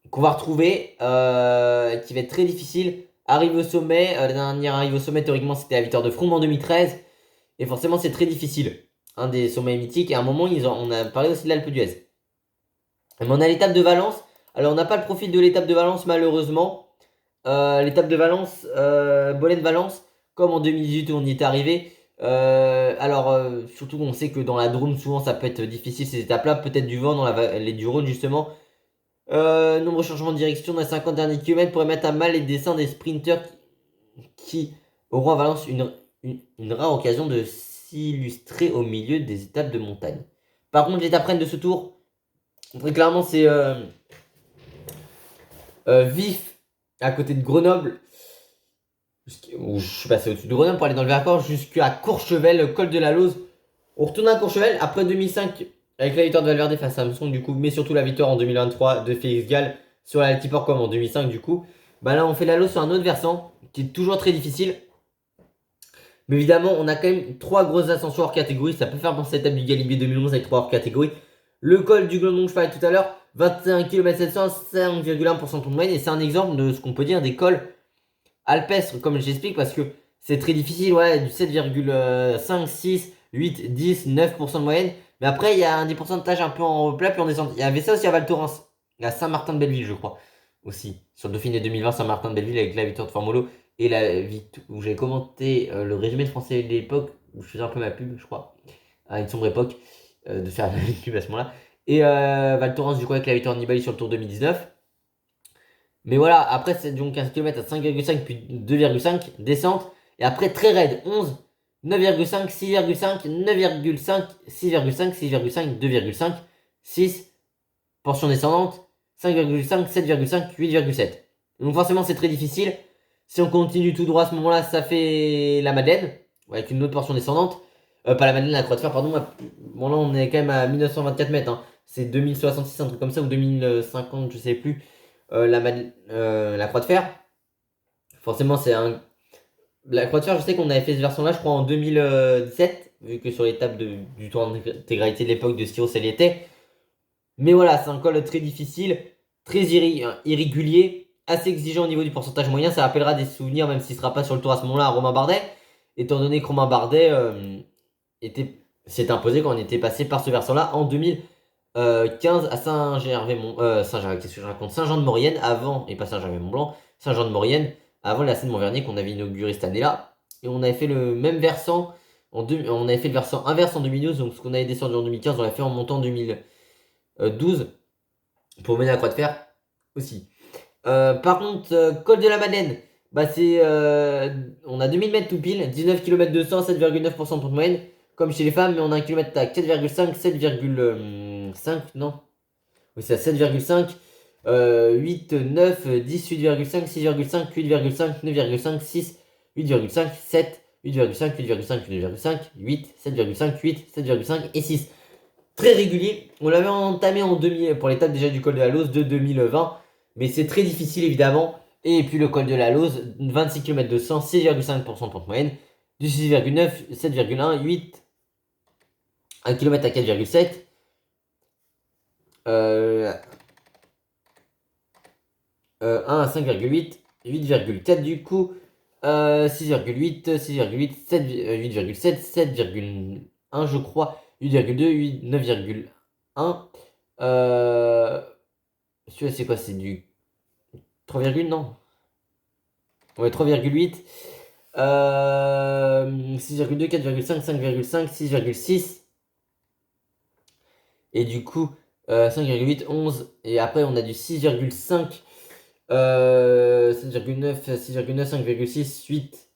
qu'on va retrouver, qui va être très difficile. Arrive au sommet, la dernière arrive au sommet, théoriquement, c'était la victoire de Froome en 2013. Et forcément, c'est très difficile. Un des sommets mythiques. Et à un moment, on a parlé aussi de l'Alpe d'Huez. Mais on a l'étape de Valence. Alors, on n'a pas le profil de l'étape de Valence, malheureusement. L'étape de Valence, Bolène-Valence, comme en 2018 où on y est arrivé. Surtout, on sait que dans la Drôme, souvent, ça peut être difficile ces étapes-là. Peut-être du vent dans la vallée du Rhône, justement. Nombreux changements de direction dans les 50 derniers kilomètres pourraient mettre à mal les dessins des sprinters qui auront à Valence une rare occasion de s'illustrer au milieu des étapes de montagne. Par contre, l'étape reine de ce tour, très clairement, c'est Vif à côté de Grenoble. Où je suis passé au-dessus de Grenoble pour aller dans le Vercors jusqu'à Courchevel, col de la Lose. On retourne à Courchevel après 2005 avec la victoire de Valverde face à Samsung du coup, mais surtout la victoire en 2023 de Félix Gall sur la Altiport comme en 2005 du coup. Bah là on fait la Lose sur un autre versant qui est toujours très difficile. Mais évidemment on a quand même 3 grosses ascensions hors catégorie. Ça peut faire penser à l'étape du Galibier 2011 avec 3 hors catégorie. Le col du Glandon que je parlais tout à l'heure, 21 km 700, 5,1% de moyenne. Et c'est un exemple de ce qu'on peut dire des cols alpestre, comme j'explique, parce que c'est très difficile, ouais, du 7,5, 6, 8, 10, 9% de moyenne. Mais après, il y a un 10% de tâche un peu en plat, puis en descente. Il y avait ça aussi à Val Thorens, à Saint-Martin-de-Belleville, je crois, aussi. Sur le Dauphiné 2020, Saint-Martin-de-Belleville, avec la victoire de Formolo et la victoire où j'ai commenté le résumé de français de l'époque, où je faisais un peu ma pub, je crois, à une sombre époque, de faire la pub à ce moment-là. Et Val Thorens, du coup, avec la victoire de Nibali sur le Tour 2019. Mais voilà, après c'est donc 15 km à 5,5 puis 2,5 descente. Et après très raide, 11. 9,5, 6,5, 9,5, 6,5, 6,5, 2,5, 6, portion descendante, 5,5, 7,5, 8,7. Donc forcément c'est très difficile. Si on continue tout droit à ce moment-là, ça fait la Madeleine, avec une autre portion descendante. Pas la Madeleine, la croix de fer, pardon. Bon là on est quand même à 1924 mètres. Hein. C'est 2066, un truc comme ça, ou 2050, je sais plus. La croix de fer. Forcément c'est un... La croix de fer, je sais qu'on avait fait ce version-là, je crois, en 2017, vu que sur l'étape du tour d'intégralité de l'époque de Styros, elle y était. Mais voilà, c'est un col très difficile, très irrégulier, assez exigeant au niveau du pourcentage moyen. Ça rappellera des souvenirs, même s'il ne sera pas sur le tour à ce moment-là, à Romain Bardet, étant donné que Romain Bardet s'est imposé quand on était passé par ce versant-là en 2015 à Saint-Gervais-Mont... qu'est-ce que je raconte? Saint-Jean-de-Maurienne, avant, et pas Saint-Gervais-Mont-Blanc, Saint-Jean-de-Maurienne, avant la Seine-Montvernier qu'on avait inauguré cette année-là. Et on avait fait le même versant, on avait fait le versant inverse en 2012, donc ce qu'on avait descendu en 2015, on l'a fait en montant en 2012 pour mener la croix de fer aussi. Par contre, col de la Madeleine, bah on a 2000 mètres tout pile, 19 km 200, 7,9% de pente moyenne, comme chez les femmes, mais on a un kilomètre à 4,5, 7,5, non, oui c'est à 7,5, 8, 9, 10, 8,5, 6,5, 8,5, 9,5, 6, 8,5, 7, 8,5, 8,5, 8,5, 8, 7,5, 8, 7,5 et 6. Très régulier. On l'avait entamé en 2000 pour l'étape déjà du col de la Lose de 2020. Mais c'est très difficile évidemment. Et puis le col de la Lose, 26 km de 100, 6,5% de pente moyenne. Du 6,9, 7,1, 8, 1 km à 4,7. 1 à 5,8, 8,4 du coup. 6,8, 6,8, 7, 8,7, 7,1 je crois. 8,2, 8, 9,1. Celui-là c'est quoi? C'est du 3, non? Ouais, 3,8. 6,2, 4,5, 5,5, 6,6. Et du coup, 5,8, 11. Et après, on a du 6,5, 7,9, 6,9, 5,6, 8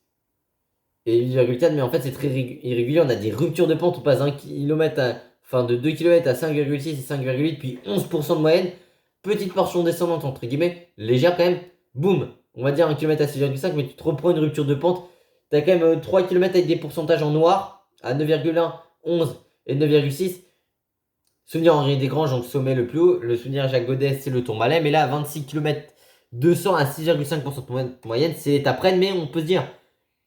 et 8,4. Mais en fait, c'est très irrégulier. On a des ruptures de pente. On passe d'un kilomètre enfin de 2 km à 5,6 et 5,8, puis 11% de moyenne. Petite portion descendante, entre guillemets, légère quand même. Boum, on va dire 1 km à 6,5, mais tu te reprends une rupture de pente. Tu as quand même 3 km avec des pourcentages en noir à 9,1, 11 et 9,6. Souvenir Henri Desgranges, donc sommet le plus haut. Le souvenir Jacques Godet, c'est le Tour Malais. Mais là, 26 km 200 à 6,5% de moyenne, c'est l'étape reine. Mais on peut se dire,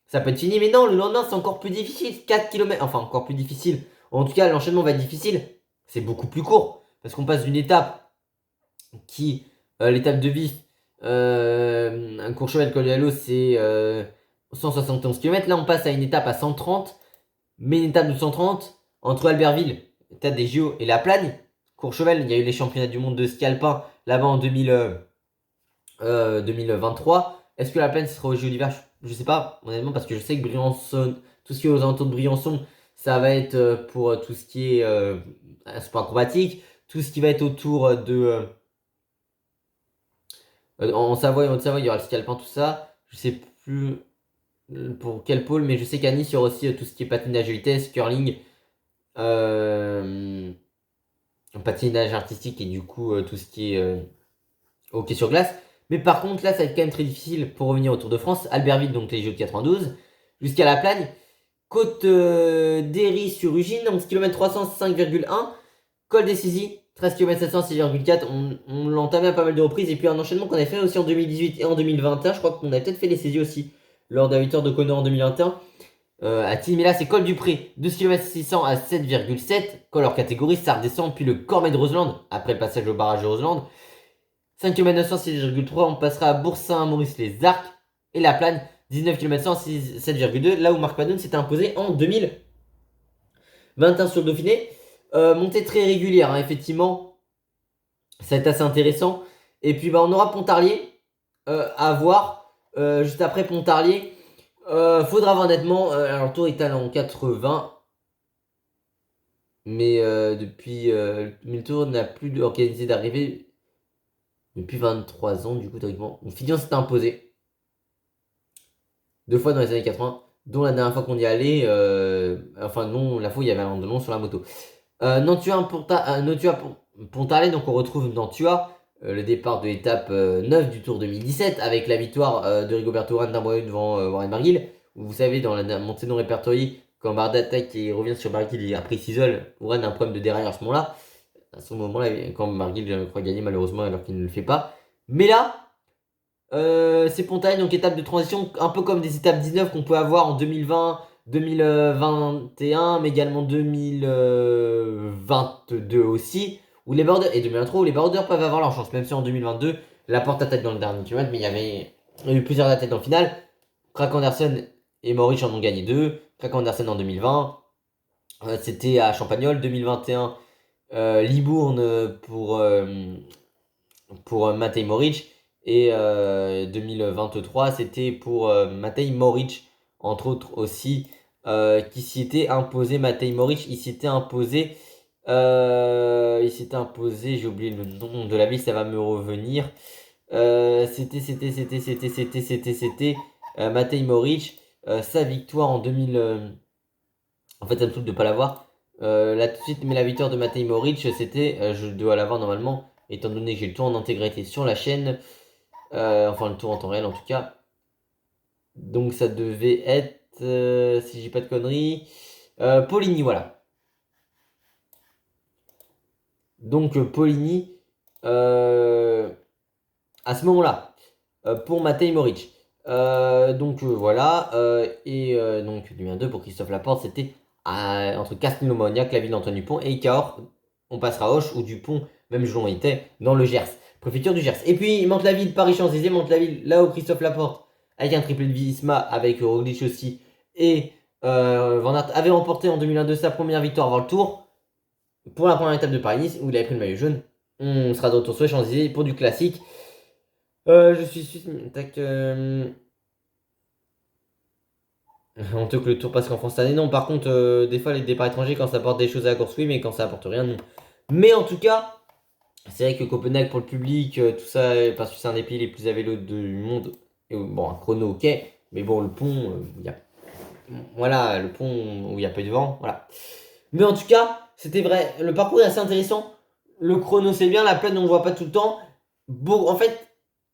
ça peut être fini. Mais non, le lendemain, c'est encore plus difficile. 4 km, enfin encore plus difficile. En tout cas, l'enchaînement va être difficile. C'est beaucoup plus court. Parce qu'on passe d'une étape qui, l'étape de Vif, un Courchevel Col de la Lose, c'est 171 km. Là, on passe à une étape à 130. Mais une étape de 130 entre Albertville, étape des JO, et la Plagne. Courchevel, il y a eu les championnats du monde de ski alpin là-bas en 2023. Est-ce que la Plagne sera au JO d'hiver? Je sais pas, honnêtement, parce que je sais que Briançon, tout ce qui est aux alentours de Briançon, ça va être pour tout ce qui est sport acrobatique. Tout ce qui va être autour de. En Savoie et en Haute-Savoie, il y aura le ski alpin, tout ça. Je sais plus pour quel pôle, mais je sais qu'à Nice, il y aura aussi tout ce qui est patinage de vitesse, curling, patinage artistique et du coup tout ce qui est hockey sur glace. Mais par contre, là, ça va être quand même très difficile pour revenir au Tour de France. Albertville, donc les Jeux de 92, jusqu'à la Plagne. Côte d'Héry sur Ugine, 11 km 300, 5,1. Col des Saisies, 13 km 700, 6,4. On l'entamait à pas mal de reprises. Et puis un enchaînement qu'on avait fait aussi en 2018 et en 2021. Je crois qu'on avait peut-être fait les saisies aussi lors d'un 8 heures de Kona en 2021. À Tignes, mais là c'est col du Pré, 12 km 600 à 7,7. Col hors catégorie, ça redescend. Puis le Cormet de Roseland, après le passage au barrage de Roseland. 5 km 900, 6,3. On passera à Bourg-Saint-Maurice-les-Arcs. Et la Plagne, 19 km 100, 7,2. Là où Marc Padoun s'était imposé en 2021 sur le Dauphiné. Montée très régulière, hein, effectivement. Ça va être assez intéressant. Et puis bah, on aura Pontarlier à voir. Juste après Pontarlier. Faudra voir nettement. Alors le tour est allé en 80. Mais depuis le tour n'a plus organisé d'arrivée depuis 23 ans, du coup, théoriquement. Donc Fidjan s'est imposé 2 fois dans les années 80. dont la dernière fois qu'on y allait, enfin non, la fois où il y avait un Andalon sur la moto. Pontale, donc on retrouve Nantua, le départ de l'étape 9 du Tour 2017, avec la victoire de Rigoberto Urán d'un moyen devant Warren Barguil, où vous savez, dans la montée non répertoriée, quand Bardet attaque et revient sur Barguil et après s'isole, Urán a un problème de déraillage à ce moment-là. À ce moment-là, quand Barguil croit gagner malheureusement alors qu'il ne le fait pas. Mais là, c'est Pontale, donc étape de transition, un peu comme des étapes 19 qu'on peut avoir en 2020, 2021, mais également 2022 aussi, où les border, et 2023, où les border peuvent avoir leur chance, même si en 2022, la porte attaque dans le dernier kilomètre, mais il y a eu plusieurs attaques dans le final. Craig Anderson et Maurice en ont gagné deux. Craig Anderson en 2020, c'était à Champagnol, 2021, Libourne pour Matej Moric. Et 2023, c'était pour Matej Moric, entre autres aussi, qui s'y était imposé. Matej Moric, il s'était imposé, j'ai oublié le nom de la ville, ça va me revenir. C'était Matej Moric, sa victoire en 2000. En fait, ça me saoule de pas l'avoir. Là tout de suite, mais la victoire de Matej Moric, c'était, je dois l'avoir normalement, étant donné que j'ai le tour en intégralité sur la chaîne. Enfin, le tour en temps réel en tout cas. Donc ça devait être, si j'ai pas de conneries, Poligny, voilà. Donc Poligny, à ce moment-là, pour Matej Moric. Donc voilà, et donc numéro 2 pour Christophe Laporte, c'était entre Castelnau-Moniac, la ville d'Antoine Dupont, et Cahors. On passera à Auch, où Dupont, même Joulon était, dans le Gers, préfecture du Gers. Et puis Mantes-la-Ville, Paris-Champs-Élysées, Mantes-la-Ville, là où Christophe Laporte, avec un triplé de Visma, avec Roglic aussi, et Van Aert avait remporté en 2022 sa première victoire avant le Tour, pour la première étape de Paris-Nice, où il avait pris le maillot jaune. On sera de retour sur les Champs-Élysées pour du classique. Je suis tac. Honteux que le tour passe qu'en France cette année. Non, par contre, des fois, les départs étrangers, quand ça apporte des choses à la course, oui, mais quand ça apporte rien, non. Mais en tout cas, c'est vrai que Copenhague pour le public, tout ça, parce que c'est un des pays les plus à vélo du monde. Et, bon, un chrono, ok. Mais bon, le pont, voilà, le pont où il n'y a pas eu de vent, voilà. Mais en tout cas, c'était vrai. Le parcours est assez intéressant. Le chrono, c'est bien. La plaine, on ne voit pas tout le temps. Bon, en fait,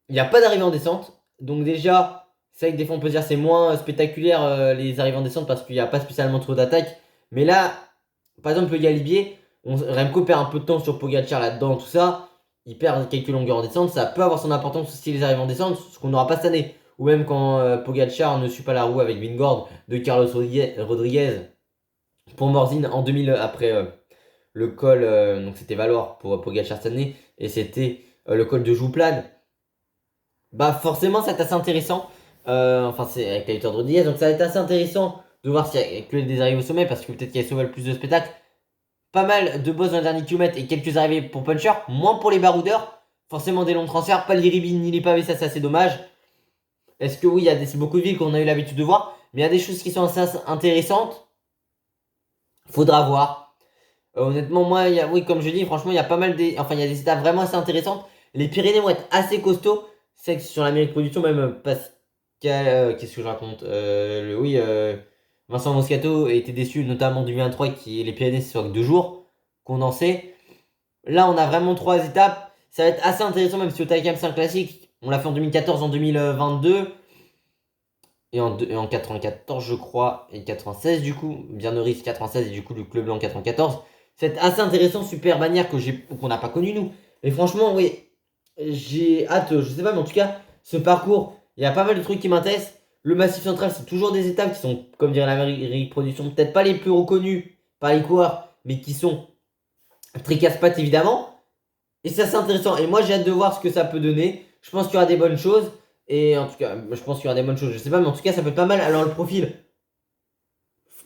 il n'y a pas d'arrivée en descente. Donc déjà, c'est vrai que des fois on peut dire c'est moins spectaculaire les arrivées en descente parce qu'il n'y a pas spécialement trop d'attaques. Mais là, par exemple, le Galibier, Remco perd un peu de temps sur Pogacar là-dedans, tout ça. Il perd quelques longueurs en descente. Ça peut avoir son importance si les arrivées en descente, ce qu'on n'aura pas cette année. Ou même quand Pogacar ne suit pas la roue avec Vingord de Carlos Rodriguez pour Morzine en 2000 après le col. Donc c'était Valoir pour Pogacar cette année. Et c'était le col de Jouplane. Bah forcément ça va être assez intéressant. Enfin c'est avec la victoire de Rodriguez. Donc ça va être assez intéressant de voir s'il y a que des arrivées au sommet. Parce que peut-être qu'il y a sauvé le plus de spectacles. Pas mal de boss dans le dernier kilomètre et quelques arrivées pour Puncher. Moins pour les baroudeurs. Forcément des longs transferts. Pas les ribines ni les pavés, ça c'est assez dommage. Est-ce que oui, c'est beaucoup de villes qu'on a eu l'habitude de voir. Mais il y a des choses qui sont assez intéressantes. Faudra voir. Honnêtement, moi, oui, comme je dis, franchement, il y a pas mal des. Enfin, il y a des étapes vraiment assez intéressantes. Les Pyrénées vont être assez costauds. C'est que sur l'Amérique Production, même Pascal. Qu'est-ce que je raconte Oui, Vincent Moscato a été déçu, notamment du 23 qui est les Pyrénées, c'est sur 2 jours condensés. Là, on a vraiment 3 étapes. Ça va être assez intéressant, même si au Taikam c'est un classique. On l'a fait en 2014, en 2022 et en 94 je crois, et 96 du coup, Bierneris 96 et du coup le Club Blanc 94. C'est assez intéressant, super bannière qu'on n'a pas connu nous. Et franchement, oui, j'ai hâte, je sais pas, mais en tout cas, ce parcours, il y a pas mal de trucs qui m'intéressent. Le Massif Central, c'est toujours des étapes qui sont, comme dirait l'Amérique Production, peut-être pas les plus reconnus par les coureurs, mais qui sont très casse-pattes évidemment. Et ça, c'est intéressant. Et moi, j'ai hâte de voir ce que ça peut donner. Je pense qu'il y aura des bonnes choses. Et en tout cas, je pense qu'il y aura des bonnes choses. Je sais pas, mais en tout cas, ça peut être pas mal. Alors, le profil,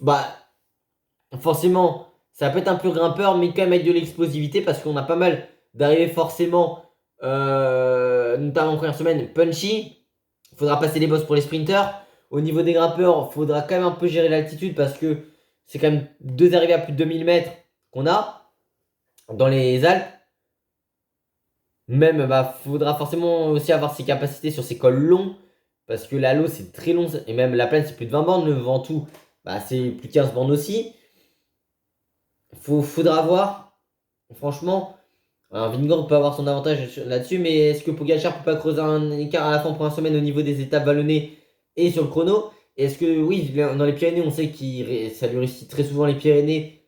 bah, forcément, ça peut être un peu grimpeur, mais quand même avec de l'explosivité parce qu'on a pas mal d'arrivées forcément, notamment en première semaine, punchy. Il faudra passer les bosses pour les sprinters. Au niveau des grimpeurs, il faudra quand même un peu gérer l'altitude parce que c'est quand même 2 arrivées à plus de 2000 mètres qu'on a dans les Alpes. Même, bah, faudra forcément aussi avoir ses capacités sur ces cols longs. Parce que l'Halo, c'est très long. Et même la plaine, c'est plus de 20 bandes. Le Ventoux, bah, c'est plus de 15 bandes aussi. Faudra voir. Franchement, alors Vingegaard peut avoir son avantage là-dessus. Mais est-ce que Pogacar peut pas creuser un écart à la fin pour un semaine au niveau des étapes vallonnées et sur le chrono? Est-ce que, oui, dans les Pyrénées, on sait que ça lui réussit très souvent les Pyrénées.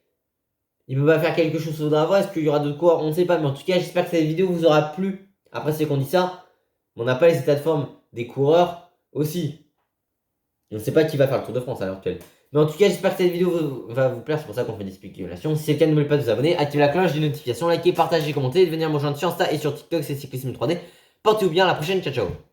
Il peut pas faire quelque chose, faudra voir. Est-ce qu'il y aura d'autres coureurs? On ne sait pas. Mais en tout cas, j'espère que cette vidéo vous aura plu. Après, c'est qu'on dit ça. Mais on n'a pas les états de forme des coureurs aussi. On ne sait pas qui va faire le Tour de France à l'heure actuelle. Mais en tout cas, j'espère que cette vidéo va vous plaire. C'est pour ça qu'on fait des spéculations. Si c'est le cas, n'oubliez pas de vous abonner, activez la cloche des notifications, likez, partagez, commentez, et de venir me rejoindre sur Insta et sur TikTok, c'est Cyclisme 3D. Portez-vous bien, à la prochaine, ciao ciao.